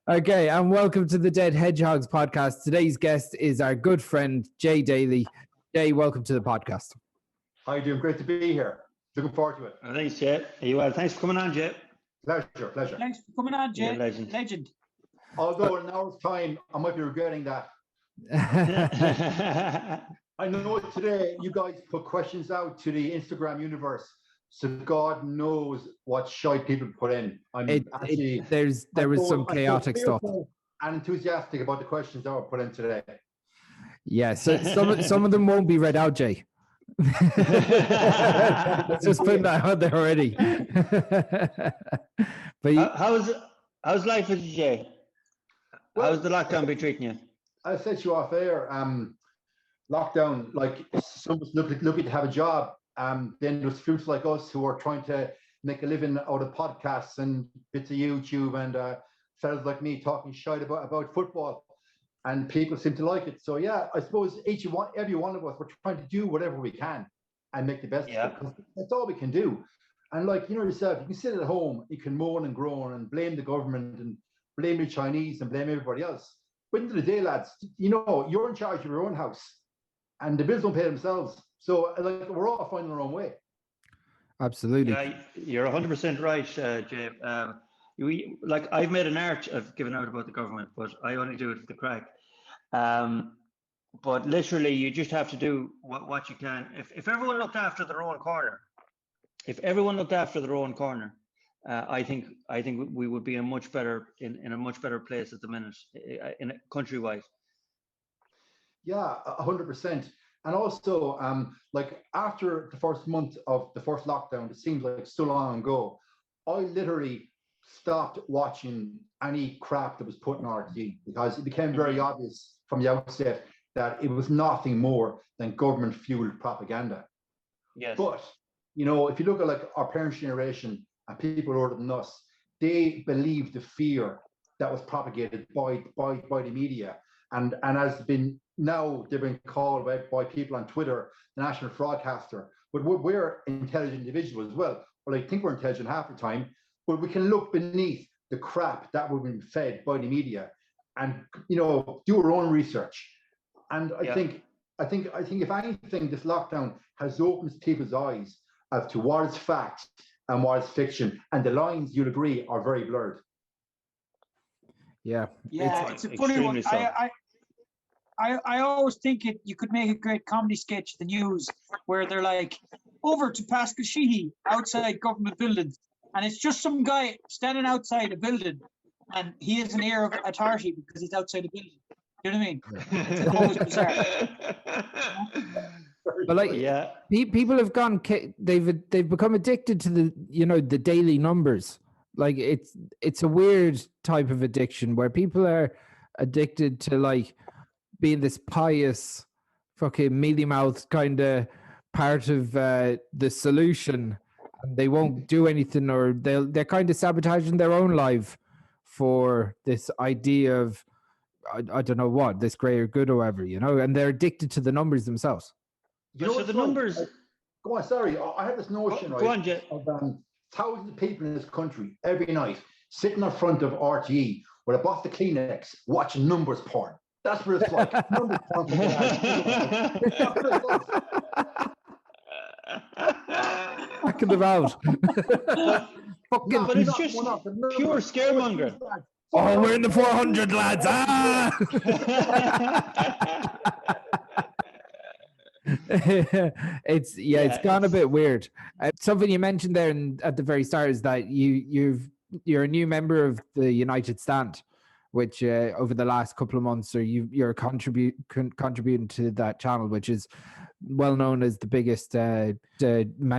Okay, and welcome to the Dead Hedgehogs Podcast. Today's guest is our good friend, Jay Daly. Jay, welcome to the podcast. How are you doing? Great to be here. Looking forward to it. Thanks, Jay. Are you well? Thanks for coming on, Jay. Pleasure. Thanks for coming on, Jay. Legend. Although in an hour's time, I might be regretting that. I know today you guys put questions out to the Instagram universe, so God knows what shite people put in. There was some chaotic stuff. And enthusiastic about the questions that were put in today. Yeah, so some of them won't be read out, Jay. Let's just put that out there already. But how's life with you, Jay? How's the lockdown been treating you? I said to you off air, lockdown, like someone's lucky to have a job. Then there's fruits like us who are trying to make a living out of podcasts and bits of YouTube, and fellas like me talking shite about football, and people seem to like it. So yeah, I suppose every one of us, we're trying to do whatever we can and make the best of it, because that's all we can do. And like, you know yourself, you can sit at home, you can moan and groan and blame the government and blame the Chinese and blame everybody else. But end of the day, lads, you know, you're in charge of your own house and the bills don't pay themselves. So like, we're all finding our own way. Absolutely. Yeah, you're 100% right, Jay. I've made an art of giving out about the government, but I only do it for the crack. But literally, you just have to do what you can. If everyone looked after their own corner, I think we would be in a much better place at the minute, in countrywide. Yeah, 100%. And also, like after the first month of the first lockdown, it seems like so long ago, I literally stopped watching any crap that was put on RT, because it became very obvious from the outset that it was nothing more than government-fueled propaganda. Yes. But, you know, if you look at like our parents' generation and people older than us, they believed the fear that was propagated by the media. And as they've been called by people on Twitter, the national broadcaster. But we're intelligent individuals as well. Well, I think we're intelligent half the time, but we can look beneath the crap that we've been fed by the media and, you know, do our own research. And I think if anything, this lockdown has opened people's eyes as to what is fact and what is fiction. And the lines, you'll agree, are very blurred. Yeah, it's a funny one. I always think you could make a great comedy sketch, the news, where they're like, over to Pascal Sheehy outside government buildings. And it's just some guy standing outside a building and he has an air of authority because he's outside a building. You know what I mean? It's always bizarre. But like, people have they've become addicted to the daily numbers. Like it's a weird type of addiction where people are addicted to like being this pious fucking mealy mouth kind of part of the solution, and they won't do anything, or they're kind of sabotaging their own life for this idea of I don't know what, this greater good or whatever, you know, and they're addicted to the numbers themselves. You know, so the numbers. Go on, sorry, I have this notion, go on, Jay. of thousands of people in this country every night sitting in front of RTE with a box of Kleenex watching numbers porn. That's what it's like. Numbers porn. Fucking them out. But it's just pure scaremonger. Oh, we're in the 400, lads. It's gone a bit weird. Something you mentioned there at the very start is that you're a new member of the United Stand, which over the last couple of months, you're contributing to that channel, which is well known as the biggest Man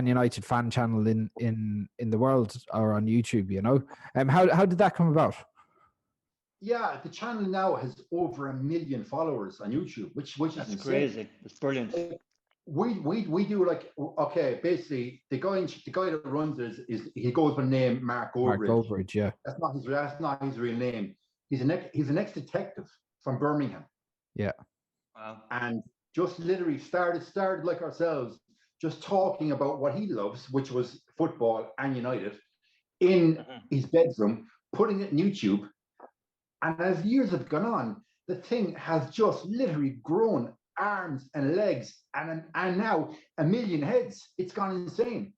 United fan channel in the world, or on YouTube. You know, how did that come about? Yeah, the channel now has over 1 million followers on YouTube, which is insane. Crazy. It's brilliant. We do like, okay, basically the guy that runs it is he goes by the name Mark Overbridge. Mark Overbridge, yeah. That's not his real name. He's an ex-detective from Birmingham. Yeah. Wow. And just literally started like ourselves, just talking about what he loves, which was football and United, in his bedroom, putting it on YouTube. And as years have gone on, the thing has just literally grown arms and legs and now 1 million heads. It's gone insane.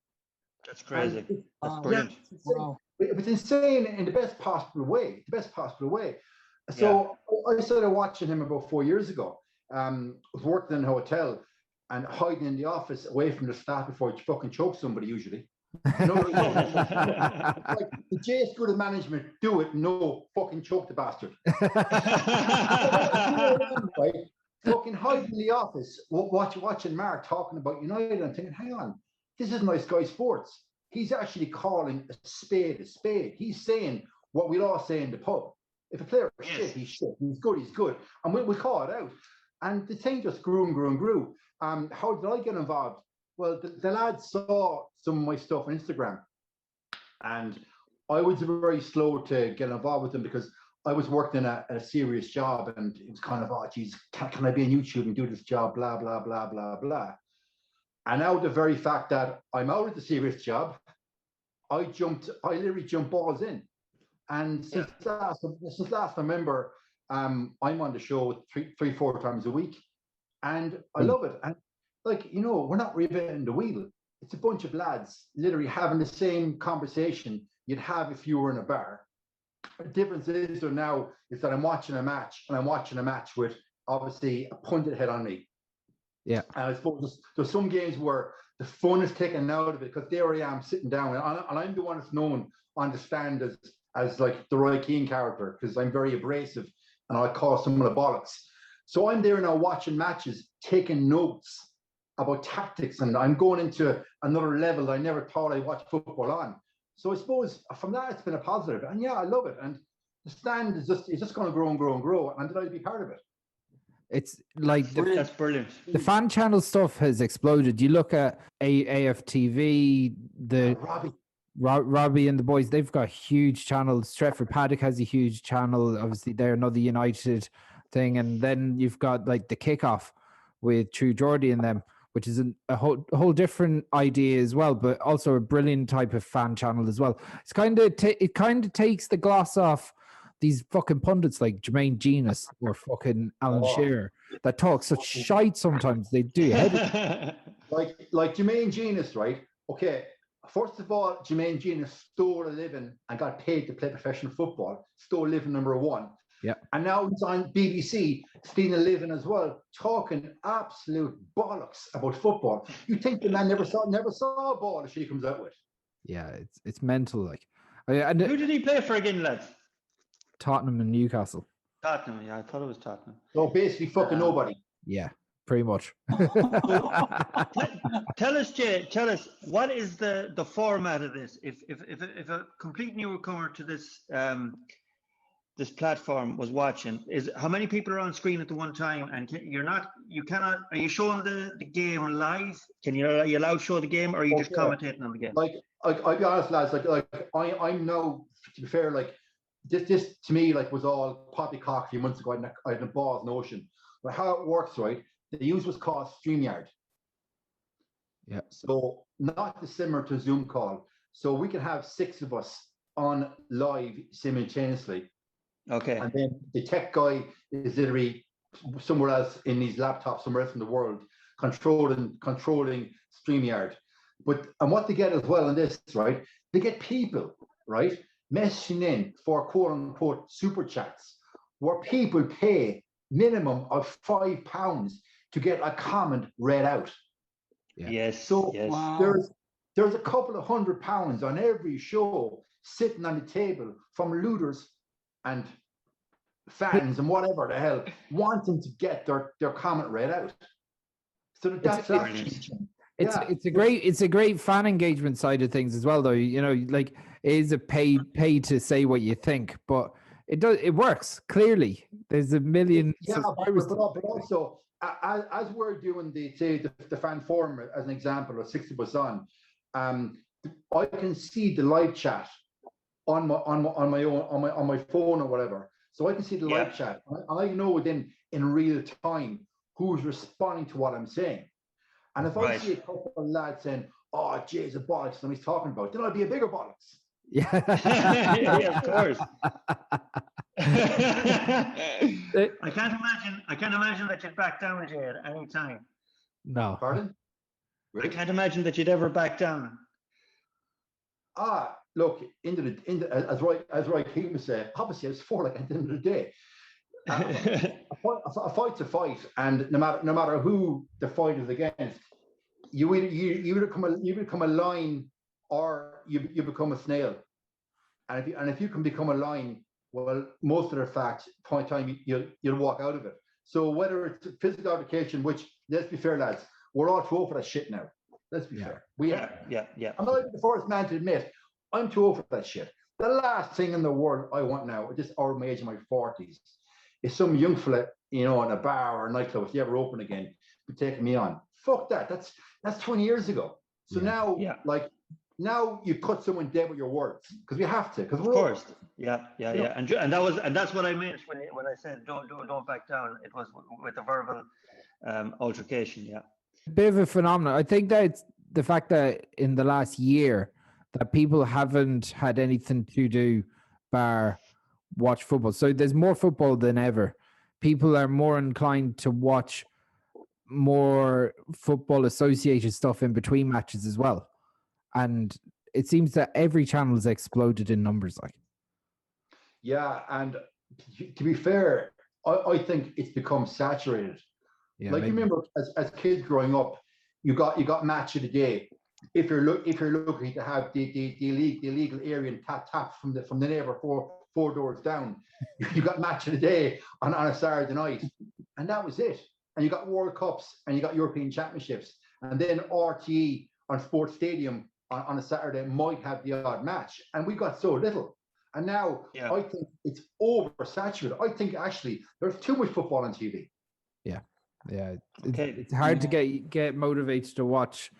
That's crazy. That's brilliant. Yeah, wow. It was insane in the best possible way. So I started watching him about 4 years ago. I was working in a hotel and hiding in the office away from the staff before I fucking choke somebody usually. Like the J School of Management, do it, no, fucking choke the bastard. Right? Fucking hiding in the office, watching Mark talking about United and thinking, hang on, this isn't like Sky Sports. He's actually calling a spade a spade. He's saying what we'd all say in the pub. If a player is shit, he's shit. He's good. And we call it out. And the thing just grew and grew and grew. How did I get involved? Well, the lads saw some of my stuff on Instagram. And I was very slow to get involved with them because I was working at a serious job. And it was kind of, oh, geez, can I be on YouTube and do this job? Blah, blah, blah, blah, blah. And now the very fact that I'm out of the serious job, I literally jumped balls in. And since last November, I'm on the show 3-4 times a week, and I love it. And we're not reinventing the wheel. It's a bunch of lads literally having the same conversation you'd have if you were in a bar. The difference is that I'm watching a match, and I'm watching a match with obviously a pointed head on me. Yeah. And I suppose there's some games where the fun is taken out of it because there I am sitting down, and I'm the one that's known on the stand as like the Roy Keane character because I'm very abrasive and I call someone a bollocks. So I'm there now watching matches, taking notes about tactics, and I'm going into another level I never thought I'd watch football on. So I suppose from that it's been a positive, and yeah, I love it. And the stand is just going to grow and grow and grow, and I'm delighted to be part of it. It's like that's brilliant. The fan channel stuff has exploded. You look at AFTV, Robbie and the boys, they've got huge channels. Stretford Paddock has a huge channel. Obviously, they're another United thing. And then you've got like the Kickoff with True Geordie and them, which is a whole different idea as well, but also a brilliant type of fan channel as well. It's it kind of takes the gloss off these fucking pundits like Jermaine Genius or fucking Alan Shearer that talk such shite sometimes. They do. like Jermaine Genius, right? Okay. First of all, Jermaine Genius stole a living and got paid to play professional football. Stole a living, number one. Yeah. And now he's on BBC, stealing a living as well, talking absolute bollocks about football. You think the man never saw a ball that she comes out with? Yeah, it's mental. Like, who did he play for again, lads? Tottenham and Newcastle. Tottenham, yeah, I thought it was Tottenham. So basically, fucking nobody. Yeah, pretty much. Tell us, Jay. Tell us what is the format of this? If a complete newcomer to this this platform was watching, is how many people are on screen at the one time? And you cannot. Are you showing the game live? Are you allowed to show the game, or are you just commentating on the game? Like I'll be honest, lads. I'm now, to be fair, like. This to me was all poppycock a few months ago. I had a balls notion, but how it works, right? They use what's called StreamYard. Yeah. So not dissimilar to a Zoom call. So we can have 6 of us on live simultaneously. Okay. And then the tech guy is literally somewhere else in his laptop, somewhere else in the world, controlling StreamYard. And what they get as well in this, right? They get people, right? Messaging in for quote unquote super chats where people pay minimum of £5 to get a comment read out. Yeah. Yes. So yes. There's a couple of £100 on every show sitting on the table from looters and fans and whatever the hell wanting to get their comment read out. So that's it's a great fan engagement side of things as well, though. Like, it is a pay to say what you think, but it works clearly. There's a million subscribers. But also as we're doing the fan forum as an example, or 60 of us on, I can see the live chat on my phone or whatever. So I can see the live chat, and I know then in real time who's responding to what I'm saying. And if I see a couple of lads saying, "Oh, Jay's a bollocks," and he's talking about, then I'll be a bigger bollocks. Yeah, yeah, of course. I can't imagine that you'd back down, Jay, at any time. No. Pardon? I can't imagine that you'd ever back down. Look, as Roy Keane would say, obviously it's for, like, at the end of the day. A fight's a fight, and no matter who the fight is against, you become a lion or you become a snail. And if you can become a lion, well, most of the fact, point in time, you'll walk out of it. So whether it's physical altercation, which, let's be fair, lads, we're all too old for that shit now. Let's be fair. Yeah. I'm not even the first man to admit I'm too old for that shit. The last thing in the world I want now, just over my age in my 40s, is some young fella, in a bar or a nightclub, if they ever open again, be taking me on. Fuck that. That's 20 years ago. So now you cut someone dead with your words, because we have to. Of course. Yeah. And that's what I meant when I said don't back down. It was with a verbal altercation. Yeah. Bit of a phenomenon. I think that it's the fact that in the last year that people haven't had anything to do bar watch football. So there's more football than ever. People are more inclined to watch more football associated stuff in between matches as well. And it seems that every channel has exploded in numbers. Yeah, and to be fair, I think it's become saturated. Yeah, like, maybe. You remember as kids growing up, you got match of the day. If you're looking to have the illegal area and tap from the neighbor four doors down, you got match of the day on a Saturday night, and that was it. And you got World Cups and you got European Championships, and then RTE on Sports Stadium on a Saturday might have the odd match, and we got so little. And now I think it's oversaturated. I think actually there's too much football on TV. Yeah, it's hard to get motivated to watch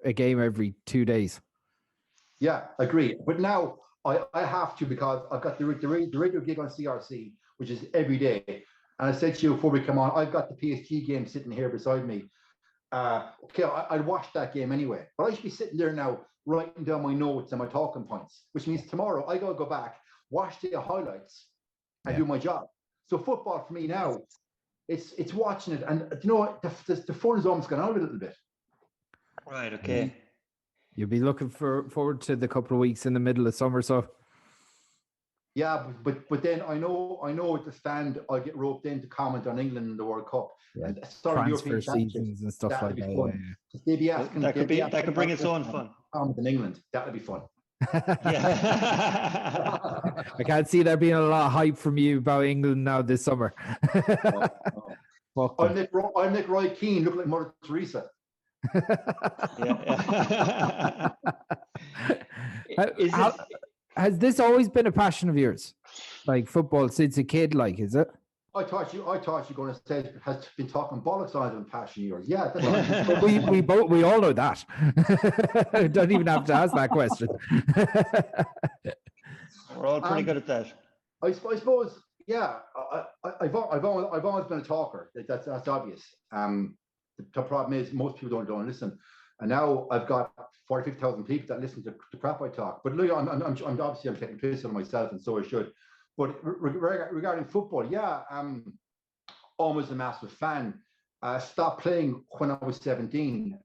a game every 2 days. Yeah, agree. But now I have to, because I've got the radio gig on CRC, which is every day. And I said to you before we come on, I've got the PSG game sitting here beside me. I'd watch that game anyway, but I should be sitting there now writing down my notes and my talking points, which means tomorrow I gotta go back, watch the highlights, and do my job. So football for me now, it's watching it, and you know what, the fun is almost gone out a little bit. Right. Okay. You'll be looking forward to the couple of weeks in the middle of summer, so. Yeah, but then I know at the stand I get roped in to comment on England in the World Cup. Yeah, transfer seasons and stuff like that. Yeah. That could bring its own fun. Comment in England, that would be fun. I can't see there being a lot of hype from you about England now this summer. I'm Nick Roy Keane, look like Mother Teresa. Has this always been a passion of yours, like football, since a kid? Like, is it? I thought you were going to say it has been talking bollocks on it and passion of yours. Yeah, that's we all know that. Don't even have to ask that question. We're all pretty good at that. I suppose. Yeah, I've always been a talker. That's obvious. The problem is most people don't listen. And now I've got 40,000 people that listen to the crap I talk. But look, I'm obviously taking piss on myself, and so I should. But regarding football, I'm almost a massive fan. Stopped playing when I was 17,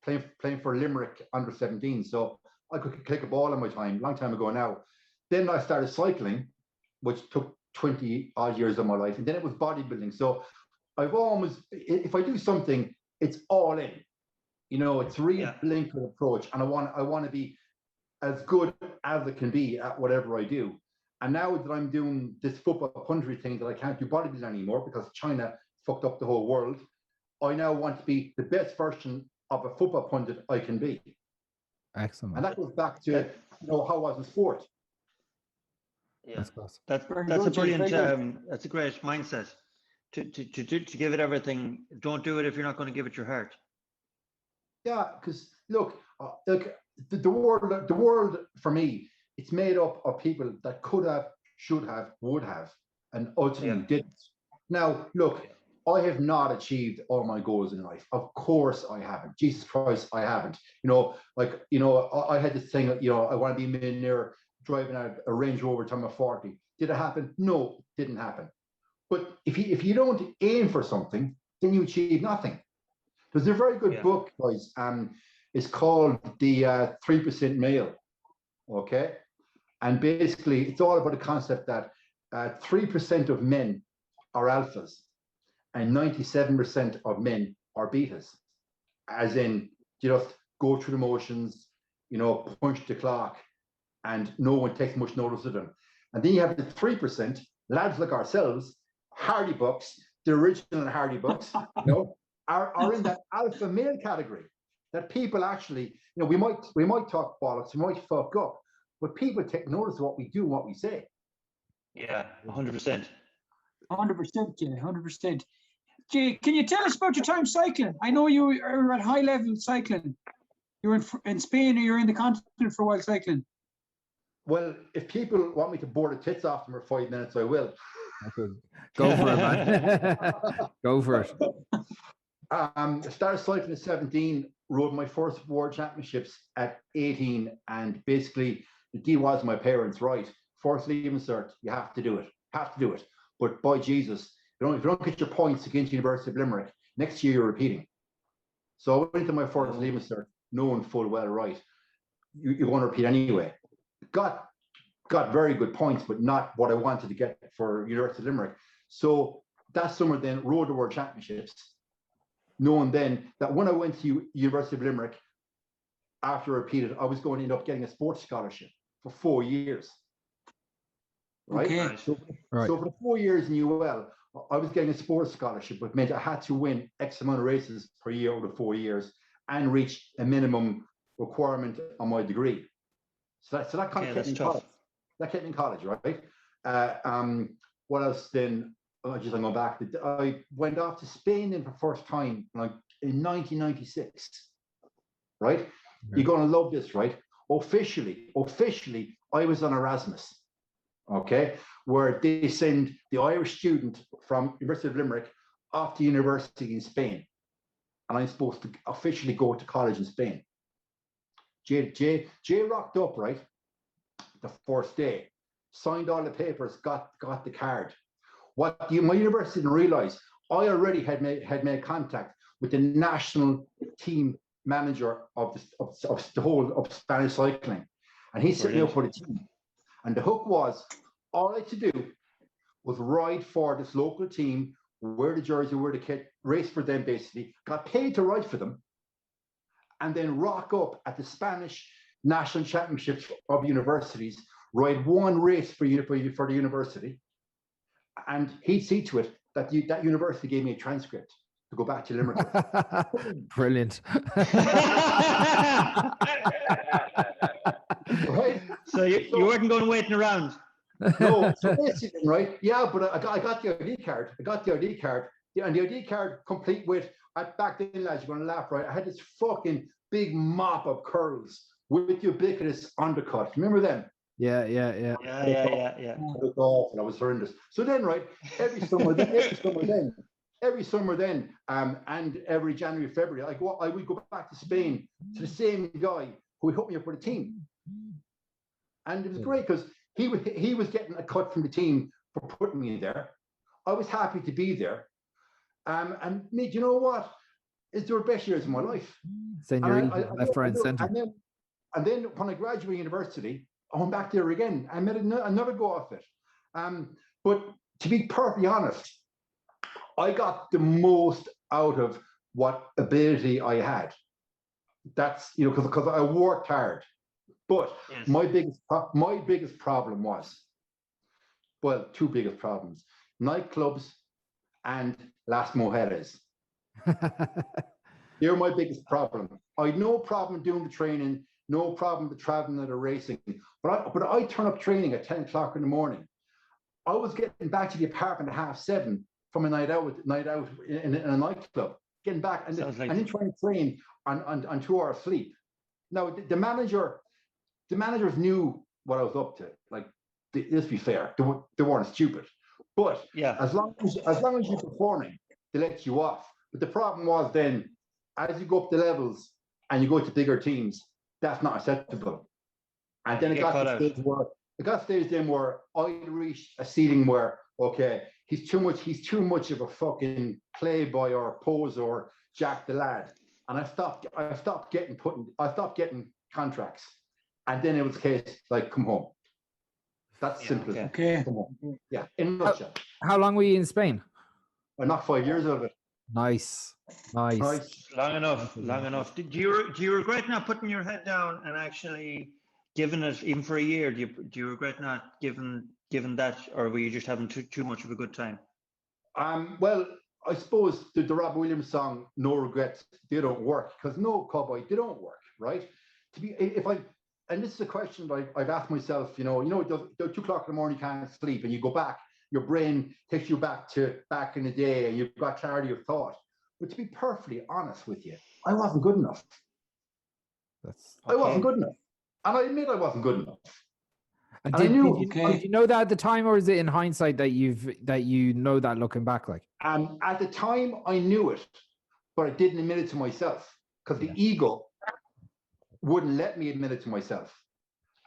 playing for Limerick under 17. So I could kick a ball in my time, long time ago now. Then I started cycling, which took 20 odd years of my life. And then it was bodybuilding. So I've always, if I do something, it's all in. It's really blinkered approach, and I want to be as good as it can be at whatever I do. And now that I'm doing this football punditry thing that I can't do bodybuilding anymore because China fucked up the whole world, I now want to be the best version of a football pundit I can be. Excellent. And that goes back to how I was in sport. Yeah, that's a brilliant. That's a great mindset to give it everything. Don't do it if you're not going to give it your heart. Yeah, because look, the world for me, it's made up of people that could have, should have, would have, and ultimately didn't. Now, look, I have not achieved all my goals in life. Of course I haven't. Jesus Christ, I haven't. I had this thing, I want to be a millionaire, driving a Range Rover till I'm 40. Did it happen? No, it didn't happen. But if you don't aim for something, then you achieve nothing. There's a very good book, guys. It's called The 3% Male. Okay, and basically it's all about the concept that 3% of men are alphas, and 97% of men are betas. As in, just go through the motions, punch the clock, and no one takes much notice of them. And then you have the 3%, lads like ourselves, Hardy Bucks, the original Hardy Bucks, are in that alpha male category. That people actually, we might talk bollocks, we might fuck up, but people take notice of what we do and what we say. Yeah, 100%. 100%, Jay, 100%. Jay, can you tell us about your time cycling? I know you were at high level cycling. You were in Spain, or you're in the continent for a while cycling. Well, if people want me to bore the tits off them for 5 minutes, I will. Go for it, man. Go for it. I started cycling at 17, rode my first world championships at 18, and basically the deal was my parents, right, first leaving cert, you have to do it. But by Jesus, if you don't get your points to get into University of Limerick, next year you're repeating. So I went into my first leaving cert, knowing full well, right, you're going to repeat anyway. Got very good points, but not what I wanted to get for University of Limerick. So that summer then rode the World Championships, knowing then that when I went to University of Limerick, after I repeated, I was going to end up getting a sports scholarship for 4 years. Right? Okay. So for the 4 years in UL, I was getting a sports scholarship, which meant I had to win X amount of races per year over the 4 years and reach a minimum requirement on my degree. So that kind of kept me in college. That kept me in college, right? What else then? I'm going back. I went off to Spain then for the first time, like in 1996. Right? You're going to love this, right? Officially, I was on Erasmus. Okay, where they send the Irish student from University of Limerick off to university in Spain, and I'm supposed to officially go to college in Spain. Jay rocked up, right, the first day, signed all the papers, got the card. My university didn't realize, I already had made contact with the national team manager of the whole of Spanish cycling, and he set me up for the team. And the hook was, all I had to do was ride for this local team, wear the jersey, wear the kit, race for them basically, got paid to ride for them, and then rock up at the Spanish National Championships of universities, ride one race for the university, and he'd see to it that that university gave me a transcript to go back to Limerick. Brilliant. Right? So you weren't going waiting around. No, so basically, right? Yeah, but I got the ID card. And the ID card complete with, back then, lads, you're going to laugh, right? I had this fucking big mop of curls with ubiquitous undercut. Remember them? Yeah. It was awful. I was horrendous. So then, right, every summer then, and every January, February, I would go back to Spain to the same guy who hooked me up for the team. And it was great because he was getting a cut from the team for putting me there. I was happy to be there. And me, do you know what? It's the best years of my life. Senorita, left, right, and center. And then when I graduated university, I went back there again. I made another go off it. But to be perfectly honest, I got the most out of what ability I had. That's, because I worked hard. But yes, my biggest problem was, well, two biggest problems: nightclubs and Las Mujeres. They're my biggest problem. I had no problem doing the training, no problem with traveling or the racing. But I turn up training at 10 o'clock in the morning. I was getting back to the apartment at 6:30 from a night out in a nightclub, getting back and then trying to train on 2 hours sleep. Now the managers knew what I was up to. Like, let's be fair, they weren't stupid. But yeah, as long as you're performing, they let you off. But the problem was then, as you go up the levels and you go to bigger teams, that's not acceptable. And then it got to the stage where I got stage then where I reached a ceiling where, okay, he's too much of a fucking playboy or pose or Jack the Lad. And I stopped getting contracts. And then it was a case like, come home. That's simple. Okay. Come home. Yeah, in a nutshell. How long were you in Spain? I knocked 5 years out of it. Nice. Long enough. Do you regret not putting your head down and actually giving it even for a year? Do you regret not giving that, or were you just having too much of a good time? Well, I suppose the Rob Williams song "No Regrets," they don't work, because no, cowboy, they don't work, right? And this is a question that I've asked myself. The 2 o'clock in the morning, you can't sleep, and you go back. Your brain takes you back in the day, and you've got clarity of thought. But to be perfectly honest with you, I wasn't good enough. I wasn't good enough. And I admit I wasn't good enough. Did you know that at the time, or is it in hindsight that you know that looking back? Like, at the time, I knew it, but I didn't admit it to myself because the ego wouldn't let me admit it to myself.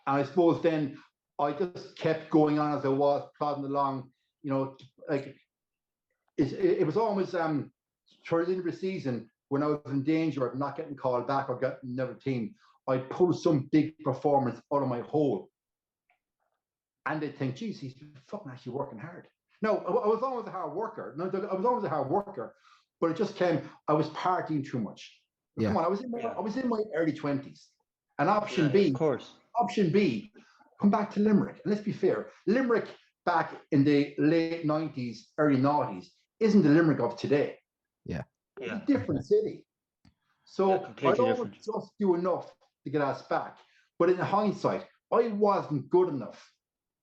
And I suppose then I just kept going on as I was, plodding along. It was almost towards the end of the season, when I was in danger of not getting called back or getting another team, I'd pull some big performance out of my hole. And they'd think, geez, he's fucking actually working hard. No, I was always a hard worker. But it just came, I was partying too much. Yeah. Come on, I was in my early 20s. And option B, come back to Limerick. And let's be fair, Limerick back in the late 90s, early 90s, isn't the Limerick of today. Yeah. It's a different city. So I don't just do enough to get us back. But in hindsight, I wasn't good enough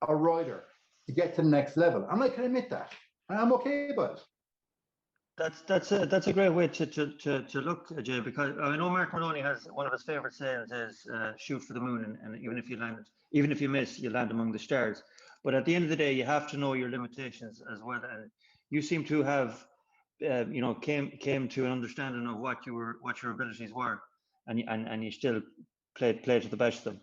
a rider to get to the next level. And I can admit that. And I'm okay about it. That's a great way to look, Jay, because I know Mark Maloney has one of his favorite sayings is shoot for the moon, and even if you miss, you land among the stars. But at the end of the day, you have to know your limitations as well. And you seem to have came to an understanding of what your abilities were, and you still played to the best of them.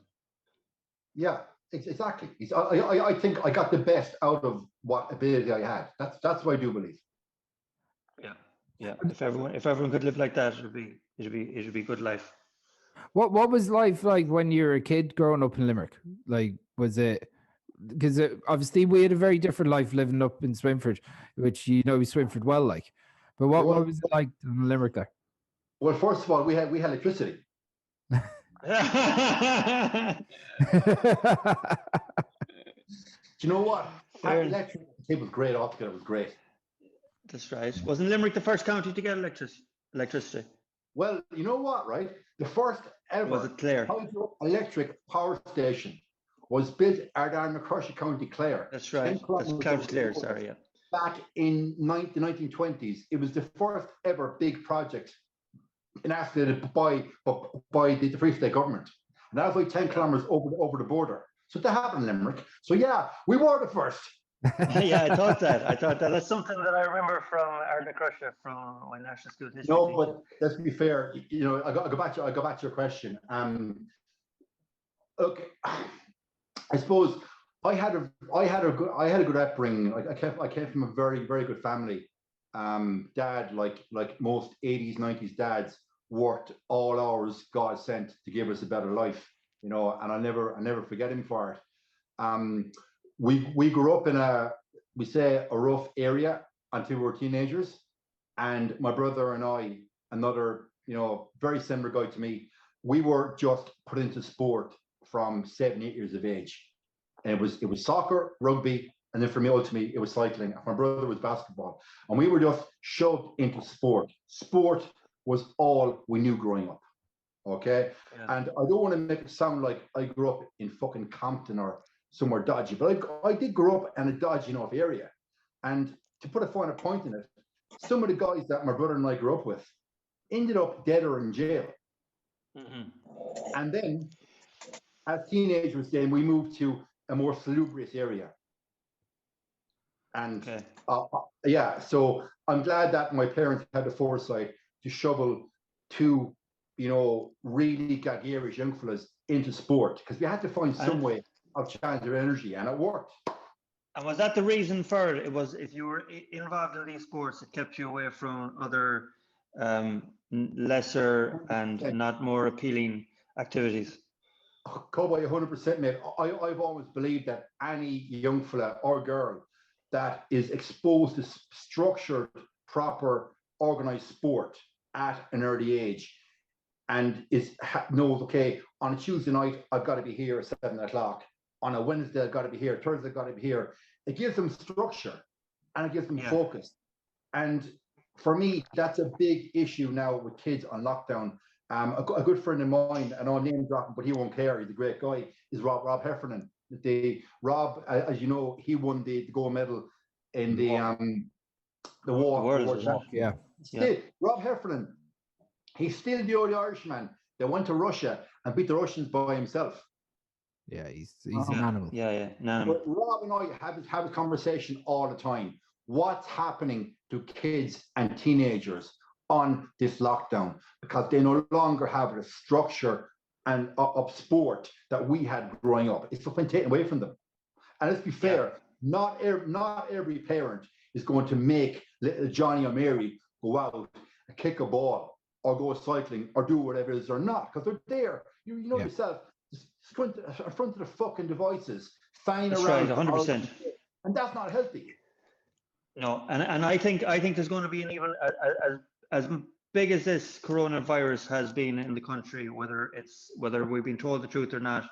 Yeah, exactly. I think I got the best out of what ability I had. That's what I do believe. Yeah. If everyone could live like that, it'd be good life. What was life like when you were a kid growing up in Limerick? Like, was it? Because obviously we had a very different life living up in Swinford, which we Swinford well, like. But what was it like in Limerick there? Well, first of all, we had electricity. Do you know what? Electricity was great altogether. It was great. That's right. Wasn't Limerick the first county to get electricity? Well, you know what, right? The first ever hydroelectric power station was built at McCrushy, County Clare. That's right. That's Clare, sorry, yeah. Back in the 1920s. It was the first ever big project enacted by the Free State government. And that was like 10 kilometers over the border. So that happened in Limerick. So yeah, we were the first. Yeah, I thought that. That's something that I remember from Ardna Crusher from my national school history. No, but let's be fair. I go back to your question. Okay, I suppose I had a good upbringing. I came from a very, very good family. Dad, like most 80s, 90s dads, worked all hours God sent to give us a better life. And I'll never forget him for it. We grew up in a rough area until we were teenagers, and my brother and I, another very similar guy to me, we were just put into sport from 7, 8 years of age, and it was soccer, rugby, and then for me ultimately it was cycling. My brother was basketball, and we were just shoved into sport. Sport was all we knew growing up. Okay, yeah. And I don't want to make it sound like I grew up in fucking Compton or somewhere dodgy, but I did grow up in a dodgy enough area. And to put a finer point in it, some of the guys that my brother and I grew up with ended up dead or in jail. Mm-hmm. And then as teenagers, then we moved to a more salubrious area. And so I'm glad that my parents had the foresight to shovel two, really gregarious young fellas into sport, because we had to find some way of chance of energy, and it worked. And was that the reason for it? It was, if you were involved in these sports, it kept you away from other lesser and not more appealing activities? Cowboy, 100%, mate. I've always believed that any young fella or girl that is exposed to structured, proper, organized sport at an early age and knows, okay, on a Tuesday night, I've got to be here at 7 o'clock. On a Wednesday, I've got to be here. Thursday, I've got to be here. It gives them structure and it gives them focus. And for me, that's a big issue now with kids on lockdown. A good friend of mine, and I'll name drop him, but he won't care. He's a great guy. Is Rob Heffernan. Rob, as you know, he won the gold medal in the war. Yeah. Rob Heffernan. He's still the only Irishman that went to Russia and beat the Russians by himself. Yeah, he's an animal. Yeah. But Rob and I have a conversation all the time. What's happening to kids and teenagers on this lockdown? Because they no longer have the structure and of sport that we had growing up. It's been taken away from them. And let's be fair, not every parent is going to make little Johnny or Mary go out and kick a ball or go cycling or do whatever it is or not, because they're there. You know yourself, just in front of the fucking devices, flying around. Right, 100%. And that's not healthy. No, and I think there's going to be an even as big as this coronavirus has been in the country, whether we've been told the truth or not.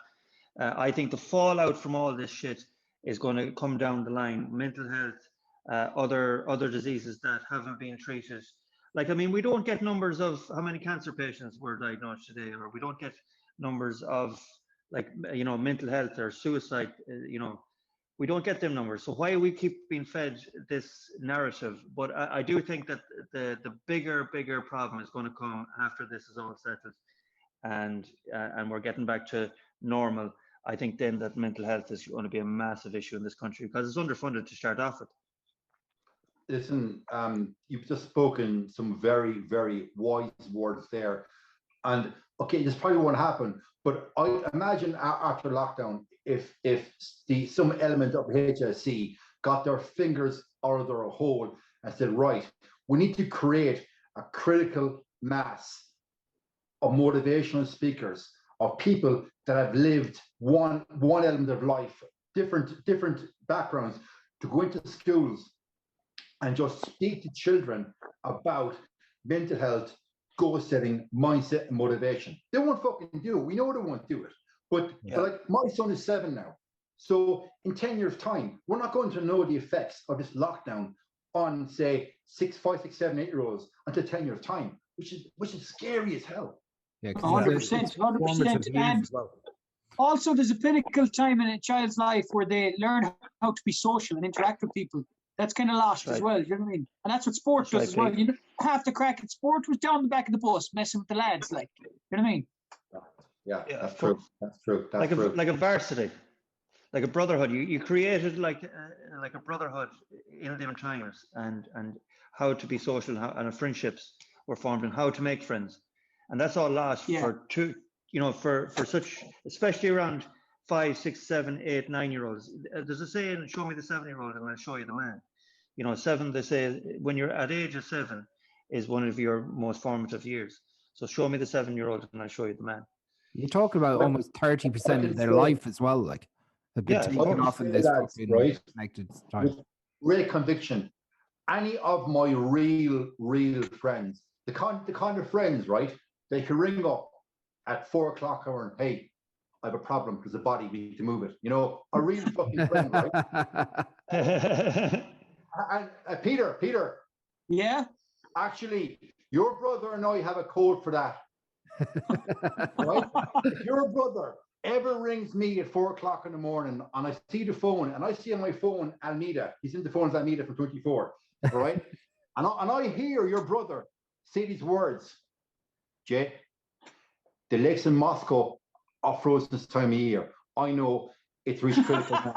I think the fallout from all this shit is going to come down the line. Mental health, other diseases that haven't been treated. Like, I mean, we don't get numbers of how many cancer patients were diagnosed today, or we don't get numbers of, like, you know, mental health or suicide, you know, we don't get them numbers. So why we keep being fed this narrative? But I do think that the bigger problem is going to come after this is all settled and we're getting back to normal. I think then that mental health is going to be a massive issue in this country because it's underfunded to start off with. Listen, you've just spoken some very, very wise words there. And okay, this probably won't happen, but I imagine after lockdown, if some element of HSC got their fingers out of their hole and said, right, we need to create a critical mass of motivational speakers, of people that have lived one element of life, different backgrounds, to go into schools and just speak to children about mental health, goal setting, mindset, and motivation. They won't fucking do it. We know they won't do it. But like, my son is 7 now. So in 10 years' time, we're not going to know the effects of this lockdown on, say, 5, 6, 7, 8-year-olds until 10 years' time, which is scary as hell. Yeah, 100%. 100%. And also, there's a pinnacle time in a child's life where they learn how to be social and interact with people. That's kind of lost as well. You know what I mean? And that's what sport does as well. You know, half the crack at sport was down the back of the bus, messing with the lads. Like, you know what I mean? Yeah, that's true. That's true. That's true. Like a varsity, like a brotherhood. You created like a brotherhood in them times, and how to be social and friendships were formed and how to make friends, and that's all lost for such, especially around 5, 6, 7, 8, 9-year-olds. There's a saying, show me the 7-year-old and I'll show you the man. You know, 7, they say, when you're at age of 7 is one of your most formative years. So show me the 7-year-old and I'll show you the man. You're talking about almost 30% of their life as well, like, have been taken off in this fucking connected time. With great conviction. Any of my real friends, the kind of friends, right, they can ring up at 4 o'clock and, hey, I have a problem because the body needs to move it. You know, a real fucking friend, right? And Peter. Yeah. Actually, your brother and I have a code for that. Right? If your brother ever rings me at 4 o'clock in the morning and I see the phone and I see on my phone Almeida, he's in the phone as Almeida from 24, right? and I hear your brother say these words, Jay, the lakes in Moscow are frozen this time of year. I know it's reached critical mass.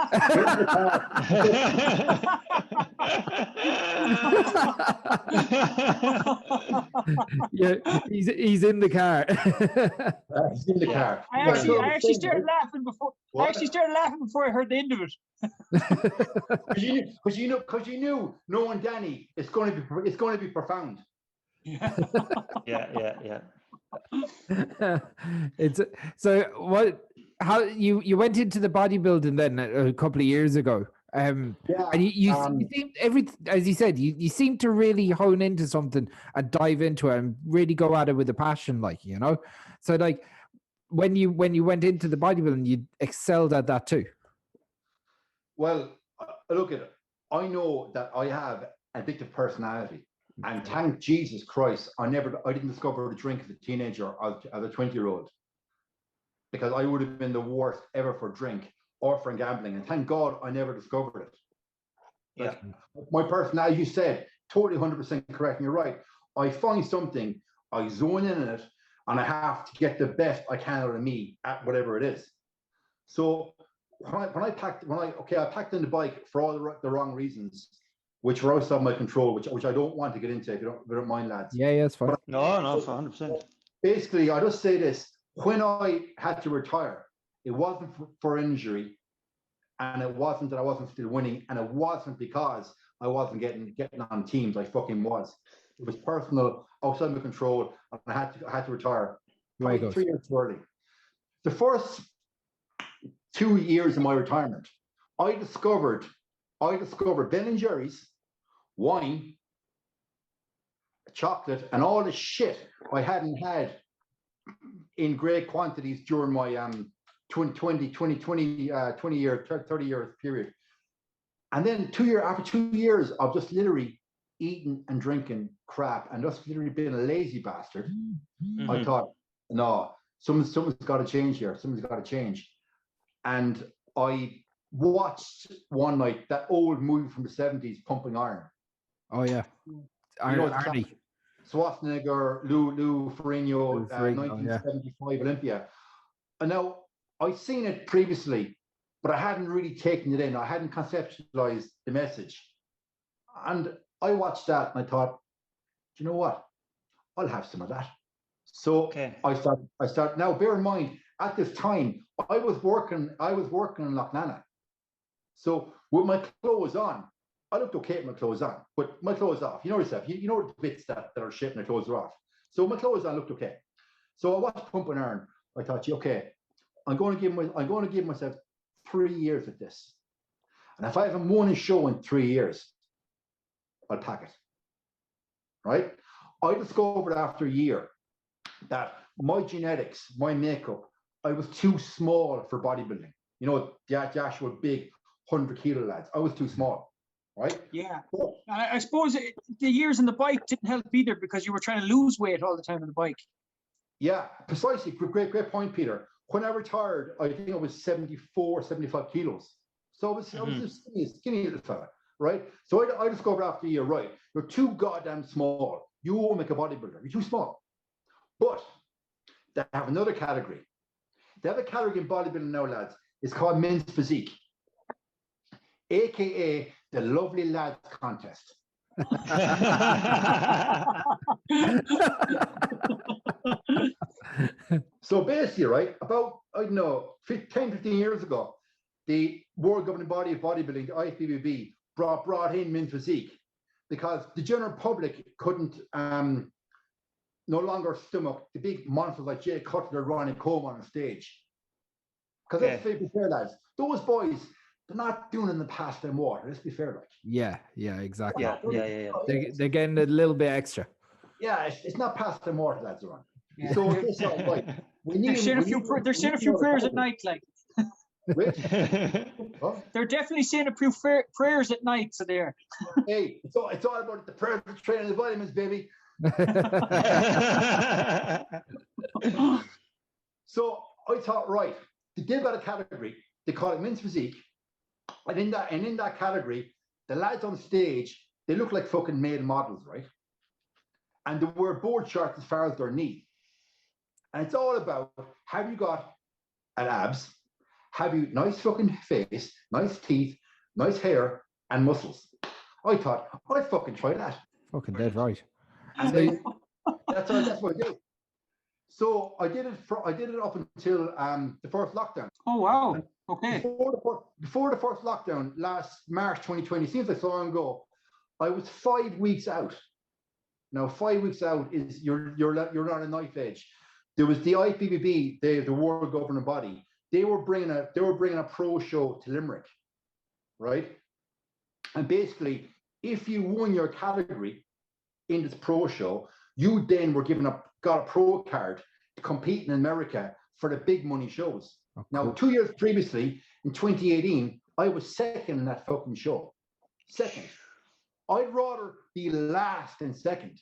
Yeah, he's in the car. He's in the car. I actually started laughing before. What? I actually started laughing before I heard the end of it. Because you knew knowing Danny, it's going to be profound. Yeah. It's so what? How you went into the bodybuilding then a couple of years ago? And you seem as you said, you seem to really hone into something and dive into it and really go at it with a passion, like, you know. So like when you went into the bodybuilding, you excelled at that too. Well, look at it. I know that I have addictive personality, and thank Jesus Christ, I didn't discover the drink as a teenager or as a 20-year-old, because I would have been the worst ever for drink or for gambling. And thank God I never discovered it. Like, my personality, you said, totally 100% correct. And you're right. I find something, I zone in it, and I have to get the best I can out of me at whatever it is. So I packed in the bike for all the wrong reasons, which were outside my control, which I don't want to get into if you don't mind, lads. Yeah, it's fine. No, 100%. Basically, I just say this: when I had to retire, it wasn't for injury, and it wasn't that I wasn't still winning, and it wasn't because I wasn't getting on teams. I fucking was. It was personal, outside my control, and I had to retire. 3 years too early. The first 2 years of my retirement, I discovered Ben & Jerry's, wine, chocolate, and all the shit I hadn't had in great quantities during my 30 year period. And then after 2 years of just literally eating and drinking crap and just literally being a lazy bastard, I thought, no, someone's got to change here. Someone's got to change. And I watched one night that old movie from the 70s, Pumping Iron. Oh yeah, Arnie. Schwarzenegger, Lou Ferrigno, 1975 Olympia. And now I'd seen it previously, but I hadn't really taken it in. I hadn't conceptualized the message. And I watched that and I thought, do you know what? I'll have some of that. So I start. Now, bear in mind, at this time, I was working in Loughnana. So with my clothes on, I looked okay with my clothes on, but my clothes off. You know yourself. You know the bits that are shit and the clothes are off. So my clothes on looked okay. So I watched Pumping Iron. I thought, okay, I'm going to give myself 3 years at this. And if I haven't won a show in 3 years, I'll pack it. Right? I discovered after a year that my genetics, my makeup, I was too small for bodybuilding. You know, the actual big 100-kilo lads. I was too small. Right? Yeah. I suppose the years on the bike didn't help either, because you were trying to lose weight all the time on the bike. Yeah, precisely. Great point, Peter. When I retired, I think I was 74, 75 kilos. So I was a skinny little fella, right? So I discovered after a year, right, you're too goddamn small. You won't make a bodybuilder. You're too small. But they have another category. They have a category in bodybuilding now, lads. It's called men's physique, AKA the Lovely Lads Contest. So basically, right, about, 10, 15 years ago, the World Governing Body of Bodybuilding, the IFBB, brought in men's physique, because the general public couldn't no longer stomach the big monsters like Jay Cutler, Ronnie Coleman on stage. Because let's be fair, lads, those boys, they're not doing in the past them water. Let's be fair, like. Yeah, exactly. Yeah. They're getting a little bit extra. Yeah, it's not past them water, lads, are on. Yeah. So it's all right. They're saying a few prayers at night, like. They're definitely saying a few prayers at night, so there. Hey, it's all about the prayers, the training, the vitamins, baby. So I thought, right, they've got a category. They call it men's physique, and in that category, the lads on stage, they look like fucking male models, right? And they wear board shorts as far as their knee. And it's all about, have you got an abs? have you nice fucking face, nice teeth, nice hair, and muscles. I thought, I'd fucking try that. Fucking dead right. And then that's what I did. So I did it up until the first lockdown. Oh wow. Okay. Before the first lockdown, last March 2020, seems like so long ago, I was 5 weeks out. Now 5 weeks out is you're not a knife edge. There was the IFBB, the world governing body. They were bringing a pro show to Limerick, right? And basically, if you won your category in this pro show, you then were got a pro card to compete in America for the big money shows. Oh, now, cool. 2 years previously, in 2018, I was second in that fucking show. Second. I'd rather be last than second.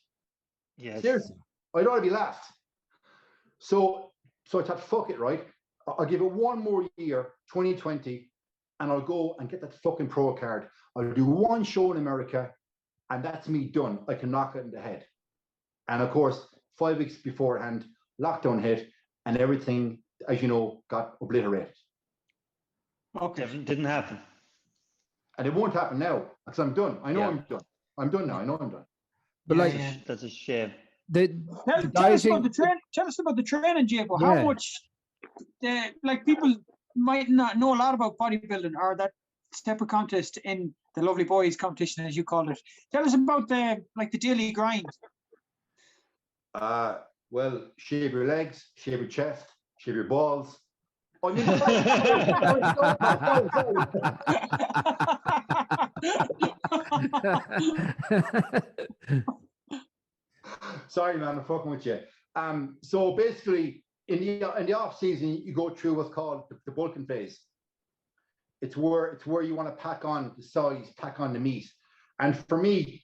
Yes. Seriously, I'd rather be last. So I thought, fuck it, right? I'll give it one more year, 2020, and I'll go and get that fucking pro card. I'll do one show in America, and that's me done. I can knock it in the head. And of course, 5 weeks beforehand, lockdown hit, and everything, as you know, got obliterated. Okay, didn't happen. And it won't happen now, because I'm done. I know I'm done. I'm done now. I know I'm done. But that's a shame. Tell us about the training, Jaybo. Yeah. How much, people might not know a lot about bodybuilding or that separate contest in the Lovely Boys competition, as you call it. Tell us about the daily grind. Well, shave your legs, shave your chest, shave your balls. Sorry, man, I'm fucking with you. So basically, in the off season, you go through what's called the bulking phase. It's where you want to pack on the size, pack on the meat. And for me,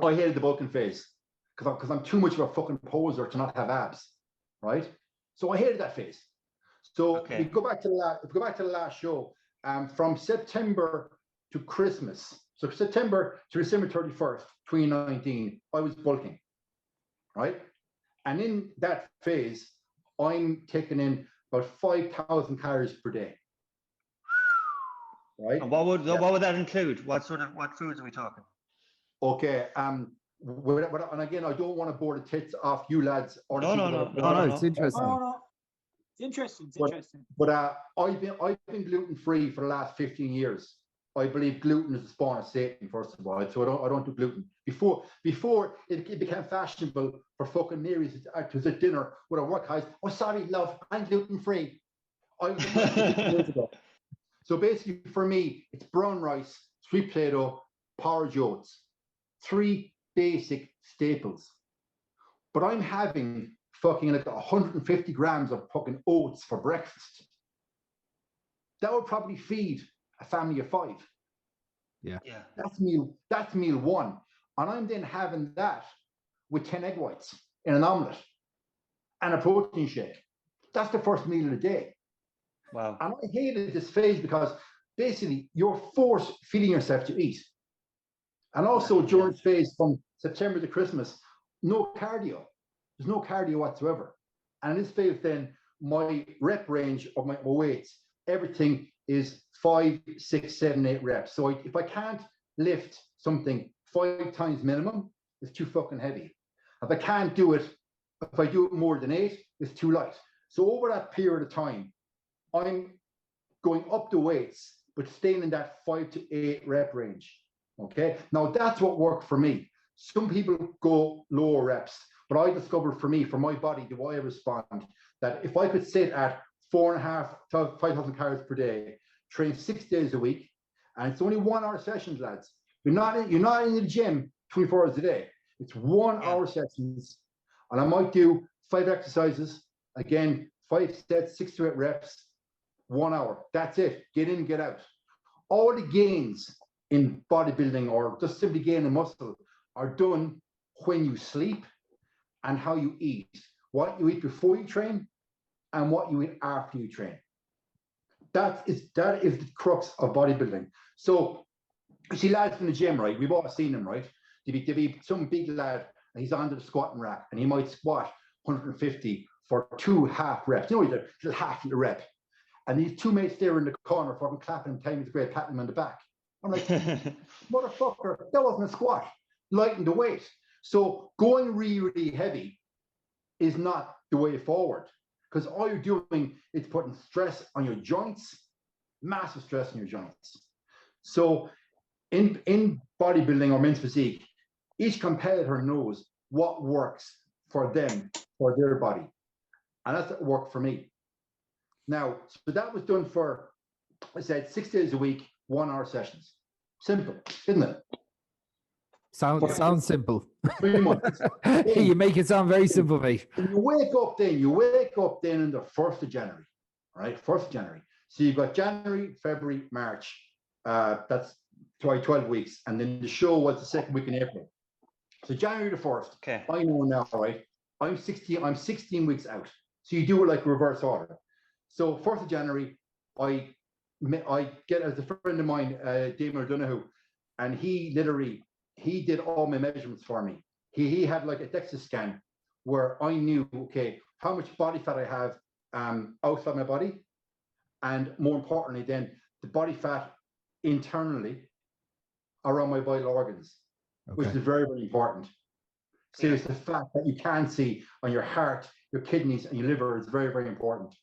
I hated the bulking phase because I'm too much of a fucking poser to not have abs, right? So I hated that phase. So we go back to the last show. From September to Christmas, so September to December 31st, 2019, I was bulking, right? And in that phase, I'm taking in about 5,000 calories per day, right? And what would that include? What foods are we talking? Okay. And again, I don't want to bore the tits off you lads. Or No, it's interesting. No. It's interesting. But I've been gluten free for the last 15 years. I believe gluten is the spawn of Satan, first of all. So I don't do gluten. Before it became fashionable for fucking Marys to sit dinner with our work guys. Oh, sorry, love, I'm gluten free. Years ago. So basically, for me, it's brown rice, sweet potato, porridge oats, 3 basic staples. But I'm having fucking 150 grams of fucking oats for breakfast. That would probably feed a family of 5. Yeah. That's meal 1. And I'm then having that with 10 egg whites in an omelette and a protein shake. That's the first meal of the day. Wow. And I hated this phase because basically you're force feeding yourself to eat. And also during this phase from September to Christmas, no cardio. There's no cardio whatsoever. And in this phase then, my rep range of my weights, everything is 5, 6, 7, 8 reps. So if I can't lift something 5 times minimum, it's too fucking heavy. If I can't do it, if I do it more than 8, it's too light. So over that period of time, I'm going up the weights, but staying in that 5 to 8 rep range. Okay. Now that's what worked for me. Some people go lower reps, but I discovered for me, for my body, the way I respond, that if I could sit at 4.5 to 5,000 calories per day, train 6 days a week, and it's only 1 hour sessions, lads. You're not in the gym 24 hours a day. It's 1 hour sessions, and I might do 5 exercises. Again, 5 sets, 6 to 8 reps, 1 hour. That's it. Get in, get out. All the gains in bodybuilding or just simply gaining muscle are done when you sleep and how you eat. What you eat before you train and what you eat after you train. That is the crux of bodybuilding. So you see lads in the gym, right? We've all seen them, right? There'd be some big lad and he's under the squatting rack and he might squat 150 for 2 half reps. You know, he's a half the rep. And these two mates there in the corner fucking clapping and telling me it's great, patting him on the back. I'm like, motherfucker, that wasn't a squat. Lighten the weight. So going really, really heavy is not the way forward, because all you're doing is putting stress on your joints, massive stress on your joints. So in bodybuilding or men's physique, each competitor knows what works for them, for their body. And that's what worked for me. Now, so that was done for, I said, 6 days a week, 1 hour sessions. Simple, isn't it? Sounds simple. 3 months. You make it sound very simple, mate. And you wake up then on the 1st of January, right? 1st of January. So you've got January, February, March. That's 12 weeks. And then the show was the 2nd week in April. So January the 1st, okay. I know now, right? I'm 16 weeks out. So you do it like reverse order. So 1st of January, I get as a friend of mine, Damon O'Donoghue, and he did all my measurements for me. He had like a DEXA scan where I knew, okay, how much body fat I have outside my body, and more importantly then, the body fat internally around my vital organs, which is very, very important. So it's the fat that you can see on your heart, your kidneys, and your liver is very, very important.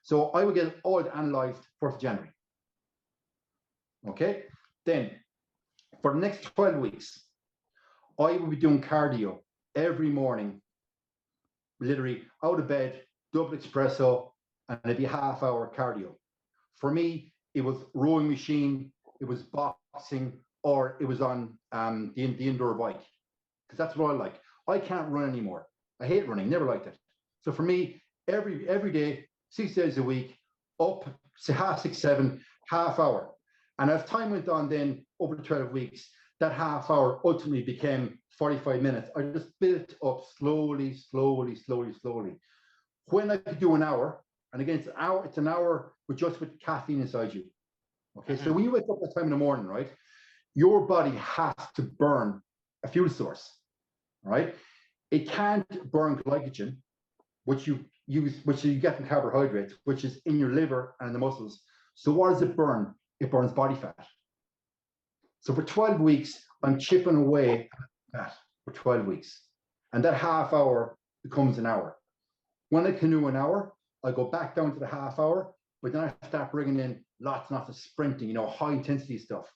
So I will get it all analyzed 1st of January. Okay, then for the next 12 weeks, I will be doing cardio every morning, literally out of bed, double espresso, and it'd be half-hour cardio. For me, it was rowing machine, it was boxing, or it was on the indoor bike, because that's what I like. I can't run anymore. I hate running, never liked it. So for me, every day, 6 days a week, up to 6, 7, half hour. And as time went on then, over the 12 weeks, that half hour ultimately became 45 minutes. I just built up slowly. When I could do an hour, and again, it's an hour with caffeine inside you. Okay, so when you wake up that time in the morning, right, your body has to burn a fuel source, right? It can't burn glycogen, which you get from carbohydrates, which is in your liver and in the muscles. So what does it burn? It burns body fat. So for 12 weeks, I'm chipping away at that for 12 weeks. And that half hour becomes an hour. When I can do an hour, I go back down to the half hour, but then I start bringing in lots and lots of sprinting, high intensity stuff.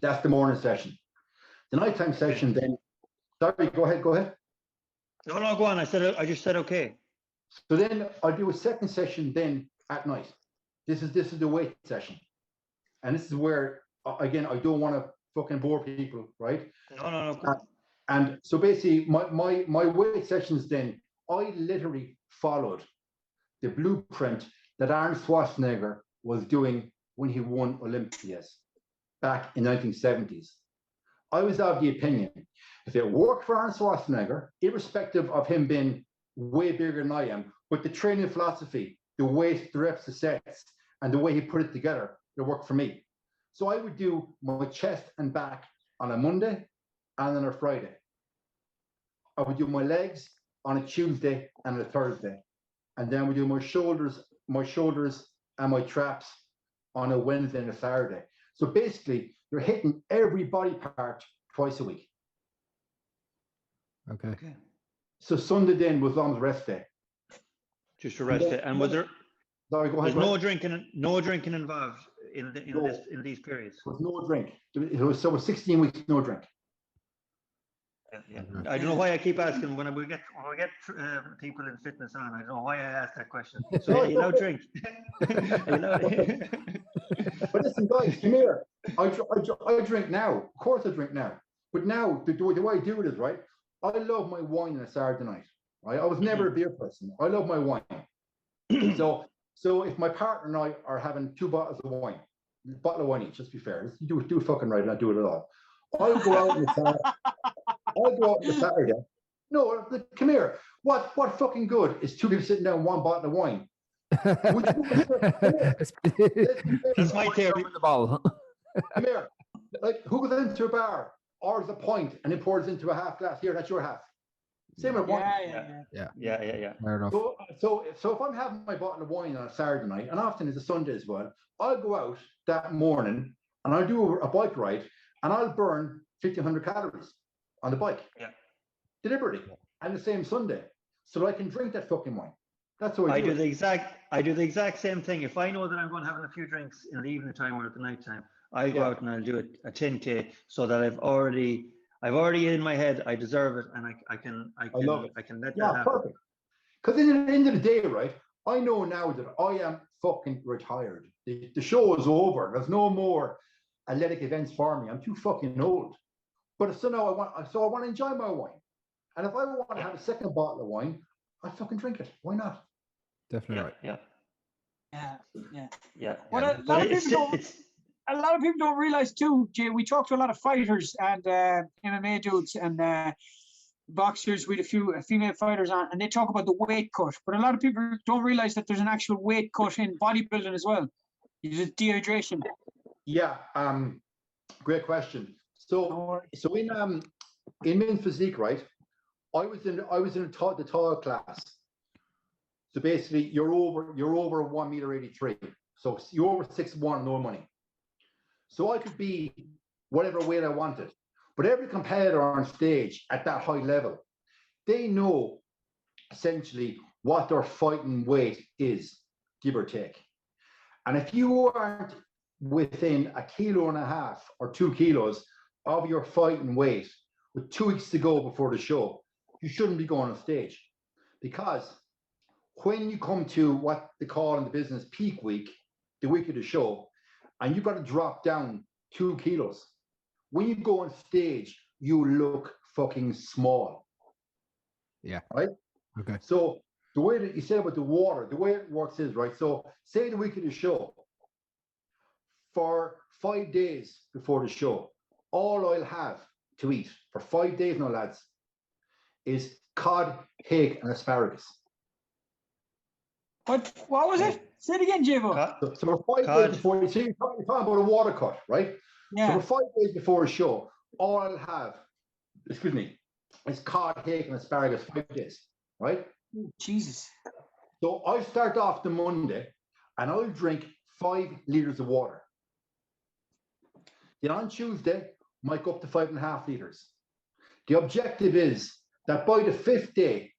That's the morning session. The nighttime session then, sorry, go ahead. No, go on. I just said okay. So then I'll do a second session then at night. This is the weight session. And this is where, again, I don't want to fucking bore people, right? No. And so basically, my weight sessions then, I literally followed the blueprint that Arnold Schwarzenegger was doing when he won Olympias back in 1970s. I was of the opinion, if it worked for Arnold Schwarzenegger, irrespective of him being way bigger than I am, but the training philosophy, the weight, the reps, the sets, and the way he put it together, it worked for me. So I would do my chest and back on a Monday and on a Friday. I would do my legs on a Tuesday and a Thursday. And then we do my shoulders and my traps on a Wednesday and a Saturday. So basically, you're hitting every body part twice a week. Okay. So Sunday then was on the rest day. Just a rest day. And was there? Sorry, go ahead. There's no drinking involved in these periods. There was no drink. It was 16 weeks, no drink. Yeah. I don't know why I keep asking when we get people in fitness on. I don't know why I ask that question. So you know, drink. But listen, guys, come here. I drink now. Of course, I drink now. But now the way I do it is right. I love my wine on a Saturday night. Right. I was never a beer person. I love my wine. So if my partner and I are having 2 bottles of wine, a bottle of wine each, just be fair. Do it fucking right, and I do it at all. I'll go out on the Saturday. No, come here. What fucking good is 2 people sitting down 1 bottle of wine? That's my theory. The ball. Come here. Like, who goes into a bar, orders a pint, and then pours into a half glass? Here, that's your half. Same with wine. Yeah. Fair enough. So if I'm having my bottle of wine on a Saturday night, and often it's a Sunday as well, I'll go out that morning and I'll do a bike ride, and I'll burn 1,500 calories on the bike. Yeah. Deliberately. And the same Sunday. So that I can drink that fucking wine. That's what I do. I do the exact same thing. If I know that I'm going to have a few drinks in the evening time or at the night time, I go out and I'll do a 10K, so that I've already in my head I deserve it, and I can let that happen. Perfect. Because in the end of the day, right, I know now that I am fucking retired. The show is over. There's no more athletic events for me. I'm too fucking old. But so now I want to enjoy my wine. And if I want to have a second bottle of wine, I fucking drink it. Why not? Definitely right. Yeah. Well, a lot of people don't realize too, Jay. We talk to a lot of fighters and MMA dudes and boxers with a few female fighters on, and they talk about the weight cut. But a lot of people don't realize that there's an actual weight cut in bodybuilding as well. It's dehydration. Yeah. Great question. So in men's physique, right? I was in the tall class. So basically, you're over 1.83 meters. So you're over 6'1", no money. So I could be whatever weight I wanted. But every competitor on stage at that high level, they know essentially what their fighting weight is, give or take. And if you aren't within 1.5 kilos or 2 kilos of your fighting weight with 2 weeks to go before the show, you shouldn't be going on stage. Because when you come to what they call in the business peak week, the week of the show, and you've got to drop down 2 kilos, when you go on stage, you look fucking small. Yeah. Right? Okay. So the way that you said about the water, the way it works is, right? So say the week of the show, for 5 days before the show, all I'll have to eat for 5 days now, lads, is cod, hake, and asparagus. What was it? Say it again, Jaybo. So for 5 days before, so you're talking about a water cut, right? Yeah. So for 5 days before a show, all I'll have, is cod, hake, and asparagus 5 days, right? Oh, Jesus. So I start off the Monday, and I'll drink 5 liters of water. Then on Tuesday, might go up to 5.5 liters. The objective is that by the 5th day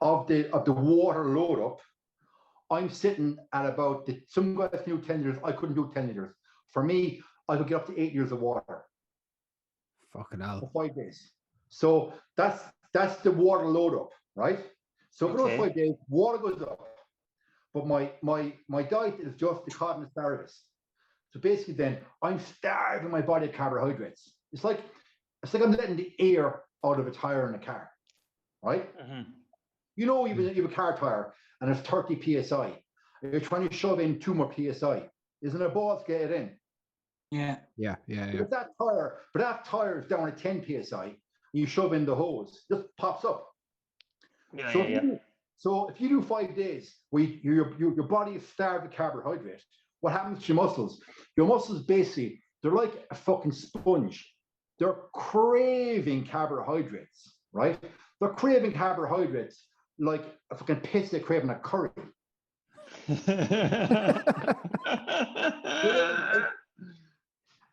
of the water load up, I'm sitting at about some guys can do 10 liters. I couldn't do 10 liters. For me, I could get up to 8 liters of water. Fucking hell. For 5 days. So that's the water load up, right? So for those 5 days, water goes up. But my diet is just the cod and asparagus. So basically then I'm starving my body of carbohydrates. It's like I'm letting the air out of a tire in a car, right? Mm-hmm. You know, you have a car tire and it's 30 psi. You're trying to shove in 2 more psi. Isn't it balls get it in? Yeah. But that tire is down at 10 psi. You shove in the hose, it just pops up. So if you do 5 days where your body is starved of carbohydrate, what happens to your muscles? Your muscles basically, they're like a fucking sponge. They're craving carbohydrates, right? They're craving carbohydrates like a fucking piss they're craving a curry.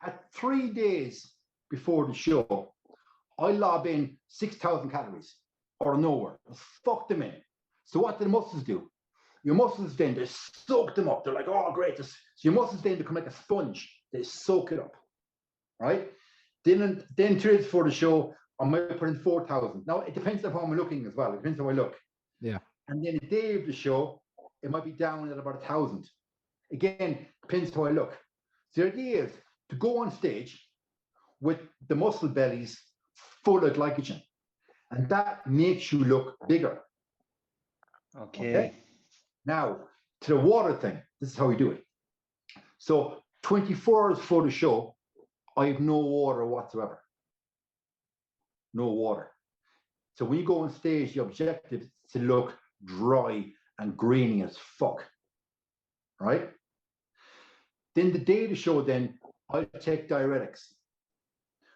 At 3 days before the show, I lob in 6,000 calories out of nowhere. Fuck them in. So what do the muscles do? Your muscles then, they soak them up. They're like, oh, great. So your muscles then become like a sponge. They soak it up, right? Then 2 days before the show, I might put in 4,000. Now, it depends on how I'm looking as well. It depends how I look. Yeah. And then the day of the show, it might be down at about 1,000. Again, depends how I look. So the idea is to go on stage with the muscle bellies full of glycogen. And that makes you look bigger. Okay. Now, to the water thing, this is how we do it. So 24 hours before the show, I have no water whatsoever. No water. So when you go on stage, the objective is to look dry and grainy as fuck. Right? Then the day of the show, then I take diuretics.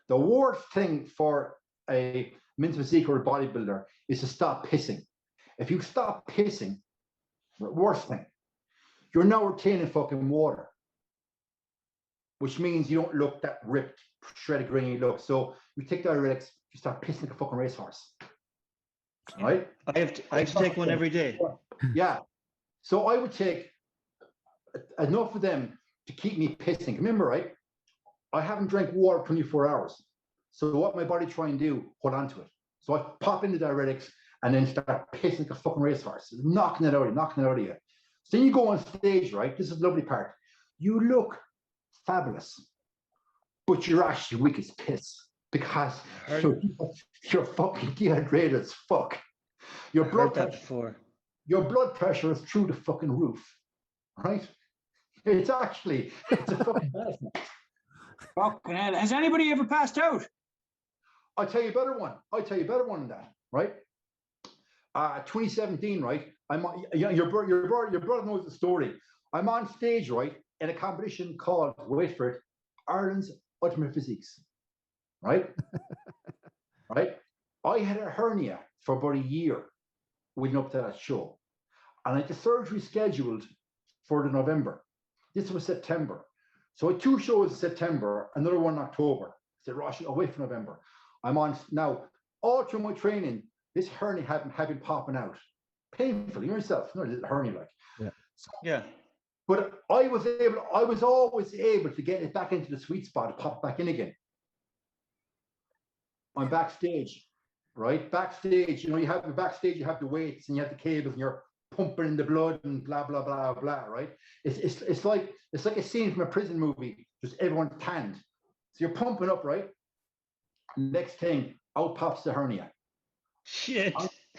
The worst thing for a men's physique or a bodybuilder is to stop pissing. If you stop pissing, worst thing, you're now retaining fucking water, which means you don't look that ripped, shredded, grainy look. So you take diuretics, you start pissing like a fucking racehorse. Right? I have to take one every day. Yeah. So I would take enough of them to keep me pissing. Remember, right? I haven't drank water 24 hours. So what my body try and do, hold on to it. So I pop into diuretics and then start pissing like a fucking racehorse, knocking it out of you. So then you go on stage, right? This is the lovely part. You look fabulous, but you're actually weak as piss because you're fucking dehydrated as fuck. Your blood pressure is through the fucking roof, right? It's a fucking medicine. Fucking hell. Has anybody ever passed out? I'll tell you a better one than that, right? 2017, right? Your brother knows the story. I'm on stage, right, in a competition called, wait for it, Ireland's Ultimate Physiques, right? Right? I had a hernia for about a year leading up to that show. And I had the surgery scheduled for the November. This was September. So I had 2 shows in September, another one in October. I said, Rosh, I'll wait for November. I'm on now, all through my training, this hernia had been popping out. Painfully, yourself, not a little hernia like. Yeah. So, yeah. But I was always able to get it back into the sweet spot, pop back in again. I'm backstage, right? Backstage, you have the weights and you have the cables and you're pumping in the blood and blah blah blah blah, right? It's like a scene from a prison movie, just everyone's tanned. So you're pumping up, right? Next thing, out pops the hernia. Shit.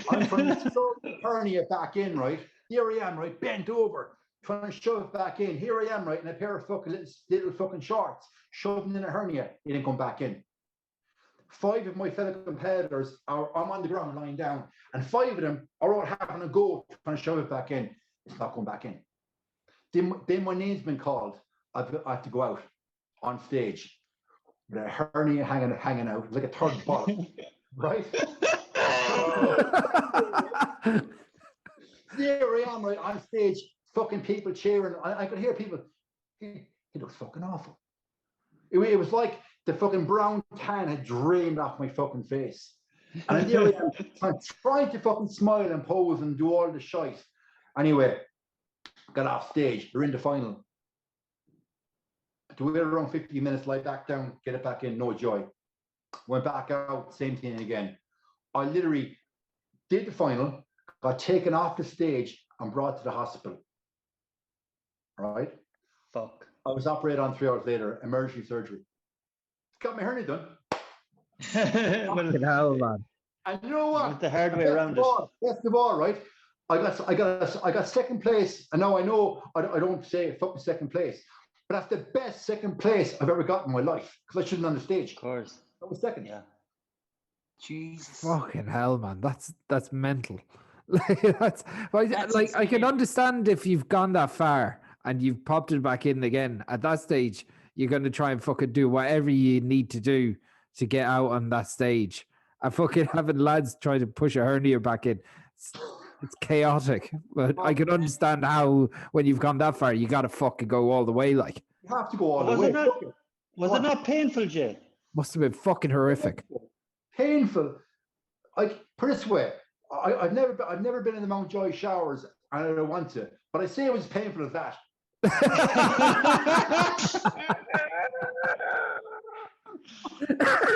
I'm trying to shove the hernia back in, right? Here I am, right? Bent over, trying to shove it back in. Here I am, right? In a pair of fucking little fucking shorts, shoving in a hernia. It didn't come back in. 5 of my fellow competitors I'm on the ground lying down, and 5 of them are all having a go trying to shove it back in. It's not going back in. Then my name's been called. I have to go out on stage with a hernia hanging out like a third bottle, right? There I am, right on stage, fucking people cheering. I could hear people. He looks fucking awful. It was like the fucking brown tan had drained off my fucking face. And there I am, I'm trying to fucking smile and pose and do all the shite. Anyway, got off stage. We're in the final. To wait around 15 minutes, lie back down, get it back in, no joy. Went back out, same thing again. I literally did the final, got taken off the stage and brought to the hospital. Right? Fuck. I was operated on 3 hours later, emergency surgery. Got my hernia done. Fucking hell, man. And you know what? The hard way around it. Best of all, right? I got second place, and now I know I don't say fucking second place, but that's the best second place I've ever got in my life because I shouldn't on the stage. Of course. I was second. Yeah. Jesus. Fucking hell, man. That's mental. I can understand if you've gone that far and you've popped it back in again. At that stage, you're going to try and fucking do whatever you need to do to get out on that stage. And fucking having lads try to push a hernia back in, it's chaotic. But I can understand how when you've gone that far, you got to fucking go all the way. Like, you have to go all the way. Was it not painful, Jay? Must have been fucking horrific. Painful. Like, put it this way, I've never been in the Mountjoy showers, and I don't want to, but I say it was as painful as that.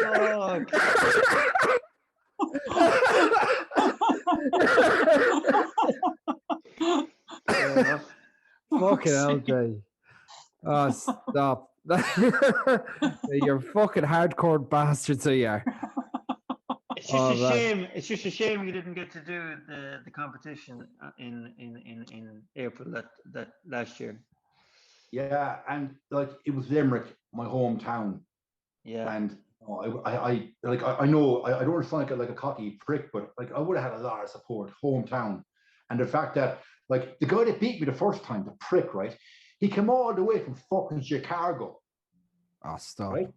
Oh, Fucking hell, Jay. Oh, stop. You're fucking hardcore bastards, so you are. It's just a shame. It's just a shame you didn't get to do the competition in April that last year. Yeah, and like it was Limerick, my hometown. Yeah, and I know I don't sound like a cocky prick, but like I would have had a lot of support, hometown, and the fact that like the guy that beat me the first time, the prick, right? He came all the way from fucking Chicago. Oh, stop. Right?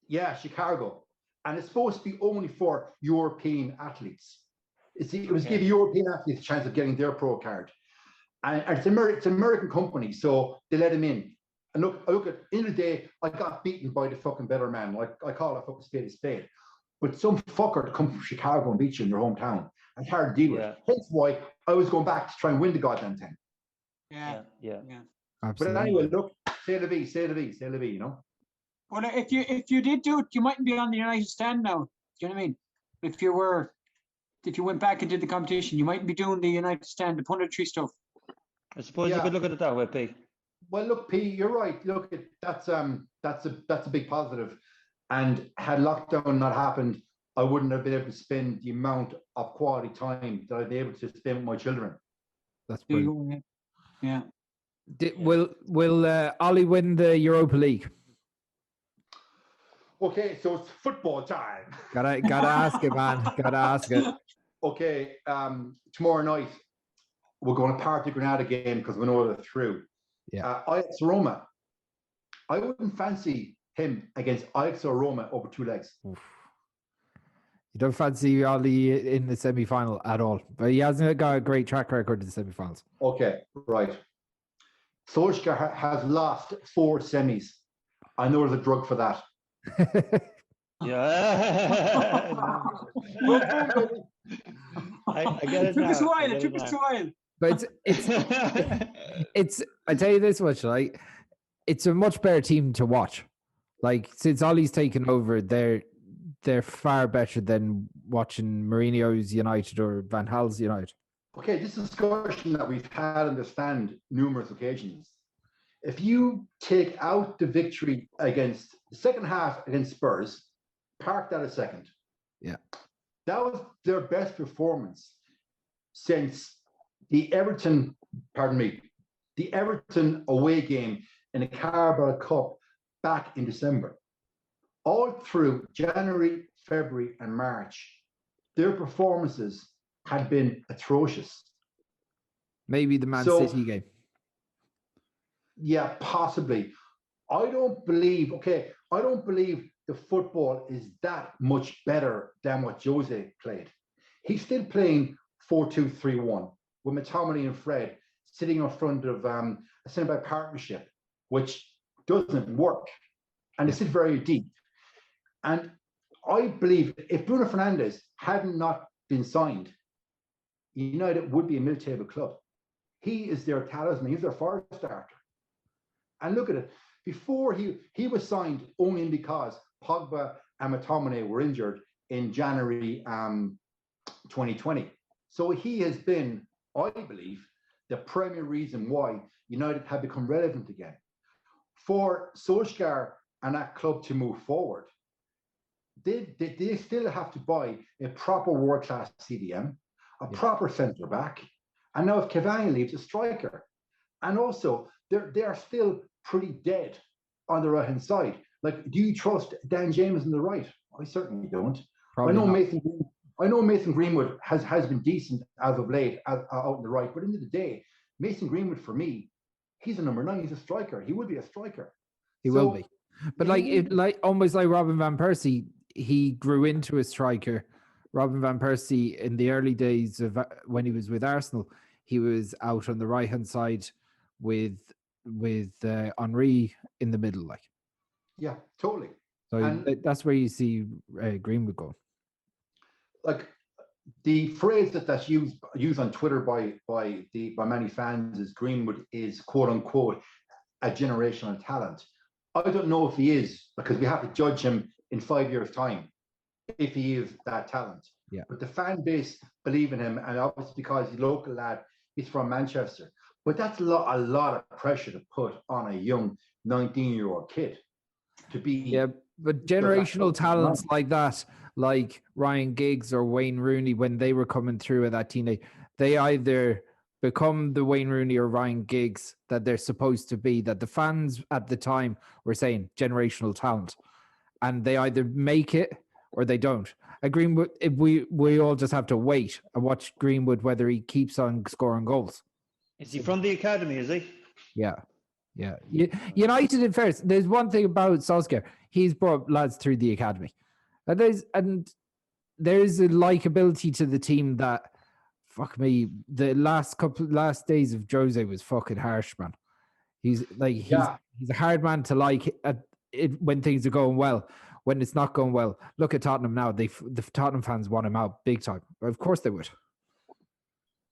Yeah, Chicago. and it's supposed to be only for European athletes. It was give European athletes a chance of getting their pro card, and it's an American company, so they let him in. And look at the end of the day, I got beaten by the fucking better man. Like I call it fucking spade a spade. But some fucker to come from Chicago and beat you in your hometown, it's hard to deal with. Hence why I was going back to try and win the goddamn thing. Yeah. Absolutely. But anyway, look, say the V, you know. Well, if you did do it, you mightn't be on the United stand now. Do you know what I mean? If you went back and did the competition, you mightn't be doing the United stand, the punditry stuff. I suppose you could look at it that way, P. Well, look, P, you're right. Look, that's a big positive. And had lockdown not happened, I wouldn't have been able to spend the amount of quality time that I'd be able to spend with my children. That's brilliant. Yeah. Will Ollie win the Europa League? Okay, so it's football time. Gotta ask it, man. Gotta ask it. Okay, tomorrow night we're going to Party Granada game because we know they're through. Yeah. Ajax Roma. I wouldn't fancy him against Ajax or Roma over 2 legs. Oof. You don't fancy Ollie in the semi-final at all, but he hasn't got a great track record in the semi-finals. Okay, right. Solskjaer has lost 4 semis. I know there's a drug for that. Yeah. I get it. It took us a while. But it's I tell you this much, like it's a much better team to watch. Like since Ollie's taken over, they're far better than watching Mourinho's United or Van Gaal's United. Okay, this is a discussion that we've had on the stand numerous occasions. If you take out the victory against the second half against Spurs, park that a second. Yeah. That was their best performance since the Everton away game in the Carabao Cup back in December. All through January, February, and March, their performances had been atrocious. Maybe the Man City game. Yeah, possibly. I don't believe the football is that much better than what Jose played. He's still playing 4-2-3-1 with McTominay and Fred sitting in front of a centre-back partnership, which doesn't work. And they sit very deep. And I believe if Bruno Fernandes hadn't not been signed, United would be a mid-table club. He is their talisman. He's their fire starter. And look at it. Before he was signed only because Pogba and McTominay were injured in January 2020. So he has been, I believe, the primary reason why United have become relevant again. For Solskjaer and that club to move forward, they still have to buy a proper world-class CDM, a proper centre-back, and now if Cavani leaves, a striker. And also, they are still pretty dead on the right-hand side. Like, do you trust Dan James on the right? I certainly don't. I know Mason Greenwood has been decent as of late out on the right, but at the end of the day, Mason Greenwood for me, he's a number 9. He's a striker. He will be a striker. He will be. But almost like Robin van Persie, he grew into a striker. Robin van Persie in the early days of when he was with Arsenal, he was out on the right hand side with Henry in the middle, like. Yeah, totally. So that's where you see Greenwood go. Like the phrase that's used on Twitter by many fans is Greenwood is quote unquote a generational talent. I don't know if he is, because we have to judge him in 5 years' time if he is that talent. Yeah. But the fan base believe in him, and obviously because he's a local lad, he's from Manchester. But that's a lot of pressure to put on a young 19-year-old kid to be. Yeah, but generational talents like that, like Ryan Giggs or Wayne Rooney, when they were coming through at that teenage, they either become the Wayne Rooney or Ryan Giggs that they're supposed to be, that the fans at the time were saying generational talent, and they either make it or they don't. Greenwood, we all just have to wait and watch Greenwood whether he keeps on scoring goals. Is he from the academy, is he? Yeah. United, in fairness, there's one thing about Solskjaer. He's brought lads through the academy. And there's a likability to the team that, fuck me, the last days of Jose was fucking harsh, man. He's a hard man to like when things are going well. When it's not going well, look at Tottenham now. The Tottenham fans want him out big time. Of course they would.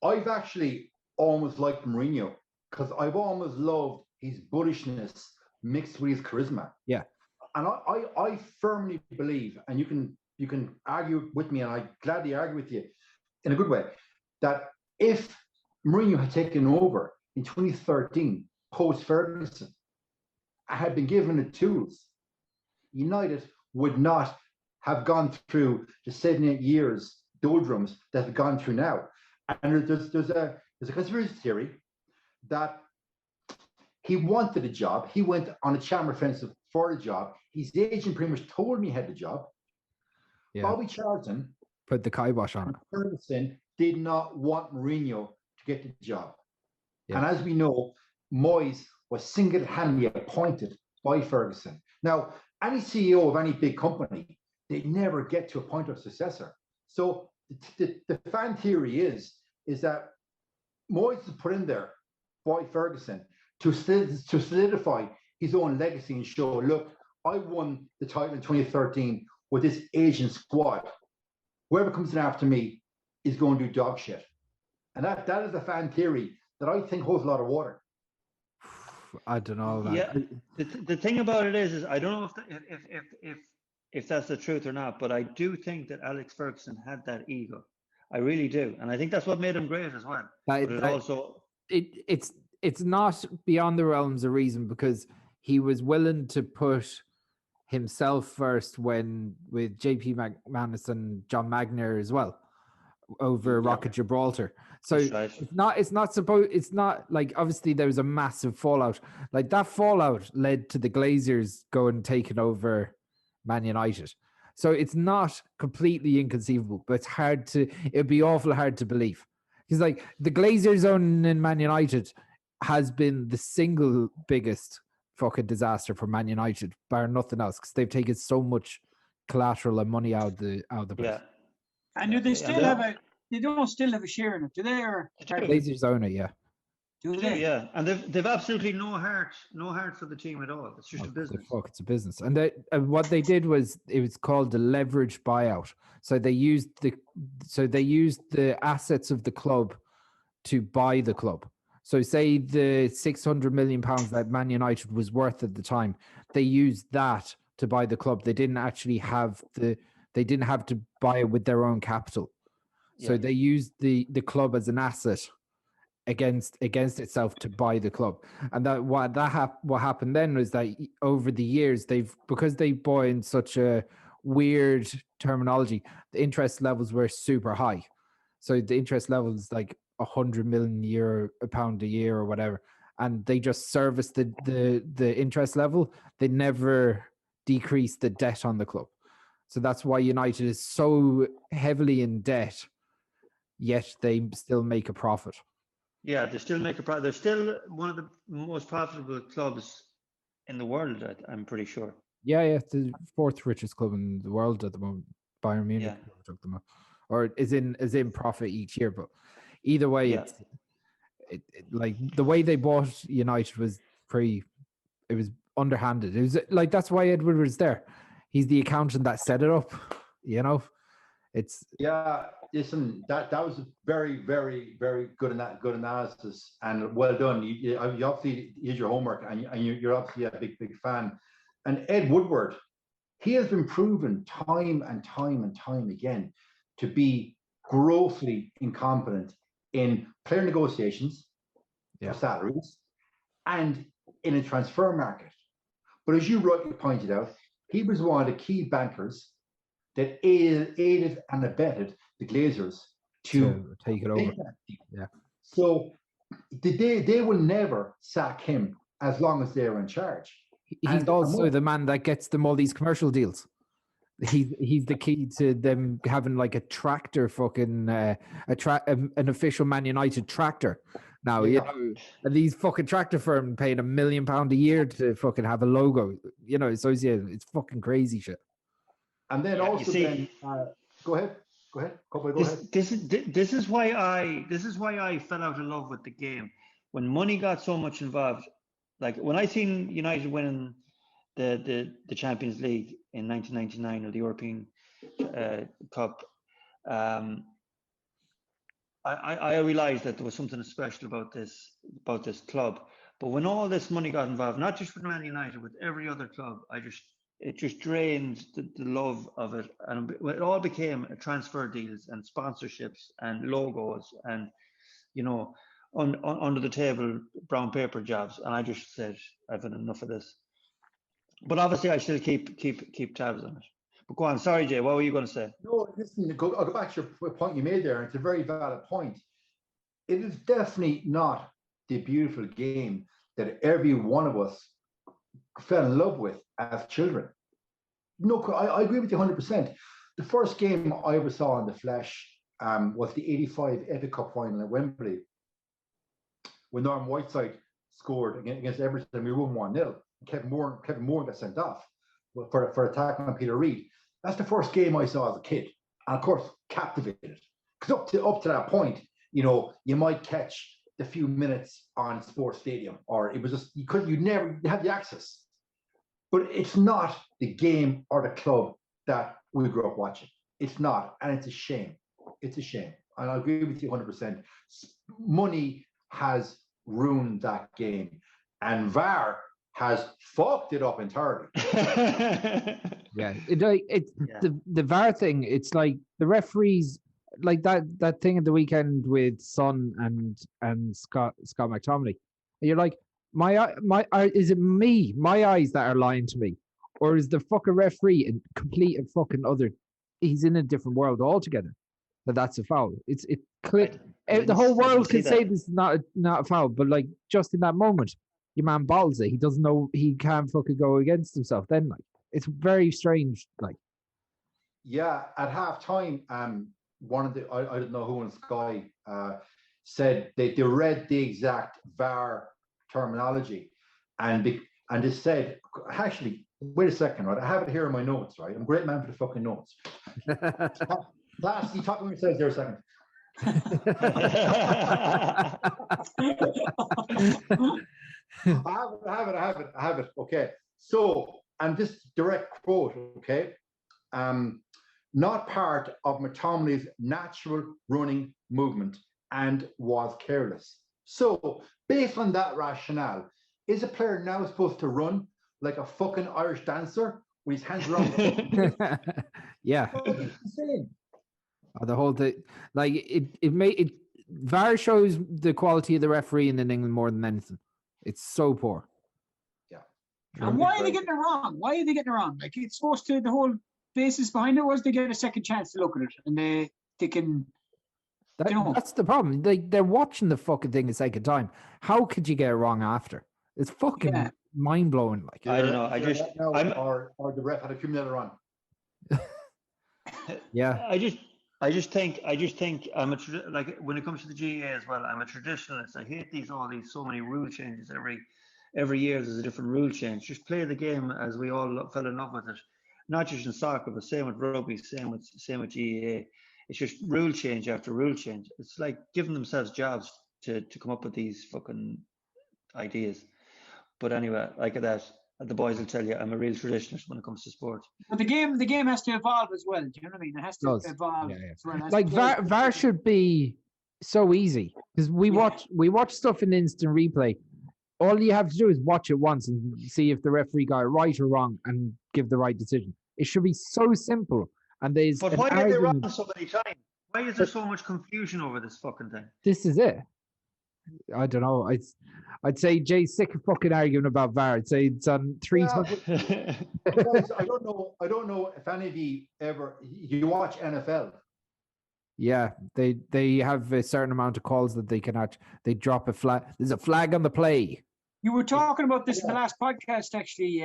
I've actually almost liked Mourinho because I've almost loved his bullishness mixed with his charisma. Yeah. And I firmly believe, and you can argue with me, and I gladly argue with you in a good way, that if Mourinho had taken over in 2013 post Ferguson, I had been given the tools, United would not have gone through the 7-8 years doldrums that have gone through now. And there's a conspiracy theory that he wanted a job. He went on a charm offensive for the job. His agent pretty much told me he had the job. Yeah. Bobby Charlton put the kibosh on it. Ferguson did not want Mourinho to get the job. Yeah. And as we know, Moyes was single-handedly appointed by Ferguson. Now, any CEO of any big company, they never get to appoint a successor. So the fan theory is that Moyes is put in there by Ferguson to solidify his own legacy and show, look, I won the title in 2013 with this Asian squad. Whoever comes in after me is going to do dog shit. And that is a fan theory that I think holds a lot of water. I don't know. Man. Yeah, the thing about it is I don't know if that's the truth or not, but I do think that Alex Ferguson had that ego. I really do, and I think that's what made him great as well. It's not beyond the realms of reason because he was willing to put himself first with JP McManus and John Magner as well over Rocket Gibraltar. So right. it's not like obviously there was a massive fallout. Like that fallout led to the Glazers going and taking over Man United. So it's not completely inconceivable, but it'd be awful hard to believe. Because like the Glazers owning Man United has been the single biggest fucking disaster for Man United, bar nothing else, because they've taken so much collateral and money out of the place. Yeah. And do they still they don't still have a share in it, do they? Or Glazers own it, yeah. Do they? Yeah, and they've absolutely no heart for the team at all. It's just a business. It's a business. And what they did was it was called the leverage buyout. So they used the assets of the club to buy the club. So say the £600 million that Man United was worth at the time, they used that to buy the club. They didn't actually have to buy it with their own capital. Yeah. So they used the club as an asset against itself to buy the club. And what happened then was that over the years because they bought in such a weird terminology, the interest levels were super high. So the interest levels like £100 million a pound a year or whatever, and they just serviced the interest level. They never decreased the debt on the club. So that's why United is so heavily in debt, yet they still make a profit. Yeah, they still make a profit. They're still one of the most profitable clubs in the world, I'm pretty sure. Yeah, it's the fourth richest club in the world at the moment. Bayern Munich took them up, or is in profit each year. But either way, it like the way they bought United was it was underhanded. It was like that's why Edward was there. He's the accountant that set it up. You know, Listen, that was a very, very, very good analysis and well done. You obviously did your homework, and you're obviously a big fan. And Ed Woodward, he has been proven time and time again to be grossly incompetent in player negotiations for salaries and in a transfer market. But as you rightly pointed out, he was one of the key bankers that aided and abetted the Glazers to take it over. Yeah. So they will never sack him as long as they're in charge. He's also the man that gets them all these commercial deals. He's the key to them having like a tractor fucking an official Man United tractor now. You know, and these fucking tractor firms paying £1 million a year to fucking have a logo, you know, associated. It's fucking crazy shit. And then also go ahead. This is why I fell out of love with the game when money got so much involved. Like when I seen United winning the Champions League in 1999 or the European Cup, I realized that there was something special about this club. But when all this money got involved, not just with Man United, with every other club, it just drained the love of it, and it all became transfer deals and sponsorships and logos and under the table brown paper jobs. And I just said, I've had enough of this. But obviously, I still keep tabs on it. But go on, sorry, Jay, what were you going to say? No, listen, I'll go back to your point you made there. It's a very valid point. It is definitely not the beautiful game that every one of us fell in love with as children. No, I agree with you 100%. The first game I ever saw in the flesh was the '85 FA Cup final at Wembley, when Norman Whiteside scored against Everton. We won 1-0. Kevin Moore got sent off for attacking on Peter Reid. That's the first game I saw as a kid, and of course captivated. Because up to that point, you might catch the few minutes on Sports Stadium, or it was just you never had the access. But it's not the game or the club that we grew up watching. It's not, and it's a shame. It's a shame, and I agree with you 100%. Money has ruined that game, and VAR has fucked it up entirely. The VAR thing. It's like the referees, like that thing at the weekend with Son and Scott McTominay. And you're like, is it my eyes that are lying to me, or is the fucking referee in complete and fucking other? He's in a different world altogether. That's a foul. It's clear. The whole world can say this is not a foul, but like just in that moment, your man balls it. He doesn't know he can't fucking go against himself. Then it's very strange. Yeah, at half time, one of the I don't know who in Sky said they read the exact VAR terminology, and they said, actually, wait a second, right? I have it here in my notes, right? I'm a great man for the fucking notes. Last, you talk when it says there a second. I have it. Okay. So, and this direct quote, okay, not part of McTominay's natural running movement and was careless. So, based on that rationale, is a player now supposed to run like a fucking Irish dancer with his hands around? Yeah. It's insane. The whole thing, VAR shows the quality of the referee in England more than anything. It's so poor. Yeah. And why are they getting it wrong? Like, it's supposed to, the whole basis behind it was they get a second chance to look at it, and they can. That's the problem. They're watching the fucking thing a second time. How could you get it wrong after? It's fucking mind blowing. Like, I don't know. Or the ref had a cumulator on. Yeah. I just think like when it comes to the GAA as well, I'm a traditionalist. I hate so many rule changes every year. There's a different rule change. Just play the game as we all fell in love with it. Not just in soccer, but same with rugby, same with GAA. It's just rule change after rule change. It's like giving themselves jobs to come up with these fucking ideas. But anyway, like that, the boys will tell you I'm a real traditionalist when it comes to sport. But the game has to evolve as well. Do you know what I mean? It has to evolve. Yeah. As well. Like VAR should be so easy, because we watch stuff in instant replay. All you have to do is watch it once and see if the referee got it right or wrong and give the right decision. It should be so simple. And but why are they wrong so many times? Why is there so much confusion over this fucking thing? This is it. I don't know. I'd say Jay's sick of fucking arguing about VAR. I'd say it's on 3 times. Guys, I don't know if any of you watch NFL. Yeah, they have a certain amount of calls that they can they drop a flag. There's a flag on the play. You were talking about this in the last podcast, actually,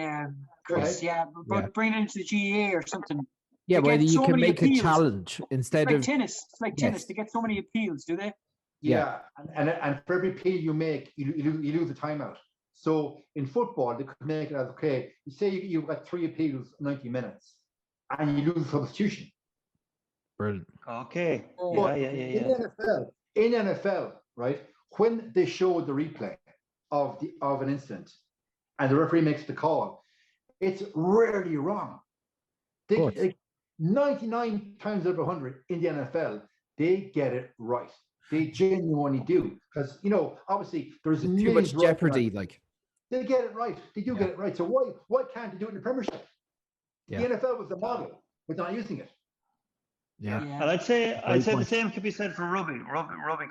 Chris. Yeah, about bringing it into the GAA or something. Yeah, whether you can make a challenge instead of tennis. It's like tennis. They get so many appeals, do they? Yeah. And for every appeal you make, you lose a timeout. So in football, they could make it as, okay, you say you've got 3 appeals, 90 minutes. and you lose substitution. Brilliant. Okay. But Yeah. In NFL, right, when they show the replay of an incident and the referee makes the call, it's rarely wrong. 99 times out of 100 in the NFL, they get it right. They genuinely do, because obviously there's too much jeopardy. Like they get it right. They do get it right. So why can't they do it in the Premiership? Yeah. The NFL was the model, but not using it. Yeah. And I'd say the same could be said for rugby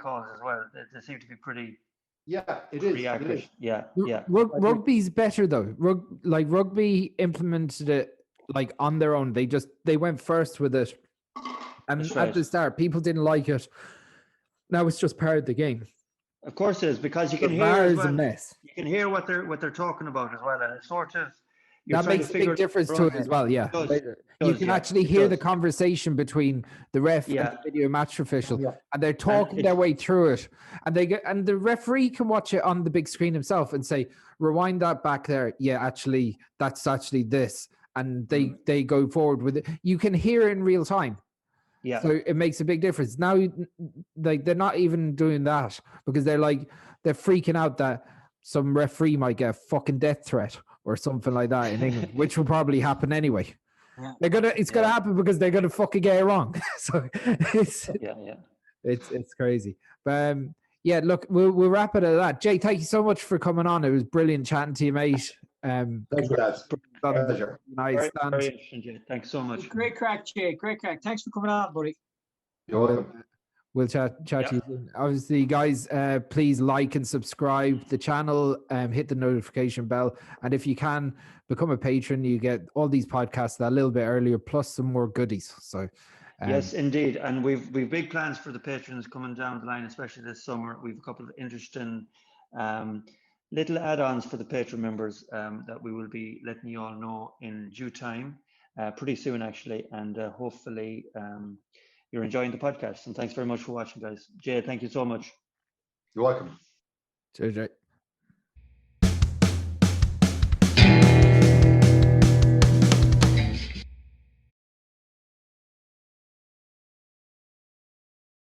calls as well. They seem to be pretty. Yeah, it pretty is. accurate. It is. Yeah. Rugby's better though. Rugby implemented it like on their own. They went first with it, and at the start, people didn't like it. Now it's just part of the game. Of course it is, because you can hear VAR as is well, a mess. you can hear what they're talking about as well, and it's sort of that makes a big difference to it as well. Yeah, you can actually hear the conversation between the ref and the video match official, and they're talking their way through it, and the referee can watch it on the big screen himself and say, "Rewind that back there. Yeah, actually, that's actually this," and they go forward with it. You can hear it in real time. Yeah. So it makes a big difference. Now, like, they're not even doing that because they're freaking out that some referee might get a fucking death threat or something like that in England, which will probably happen anyway. Yeah. It's gonna happen because they're gonna fucking get it wrong. So it's crazy. But look, we'll wrap it at that. Jay, thank you so much for coming on. It was brilliant chatting to you, mate. Thanks for that. Pleasure. Nice. Very interesting, Jay. Thanks so much. Great crack, Jay. Great crack. Thanks for coming on, buddy. You're welcome. We'll chat to you soon. Obviously, guys, please like and subscribe the channel, hit the notification bell, and if you can, become a patron. You get all these podcasts a little bit earlier, plus some more goodies. So yes, indeed. And we've big plans for the patrons coming down the line, especially this summer. We've a couple of interesting little add-ons for the patron members that we will be letting you all know in due time, pretty soon actually, and hopefully you're enjoying the podcast. And thanks very much for watching, guys. Jay, thank you so much. You're welcome. Cheers, Jay.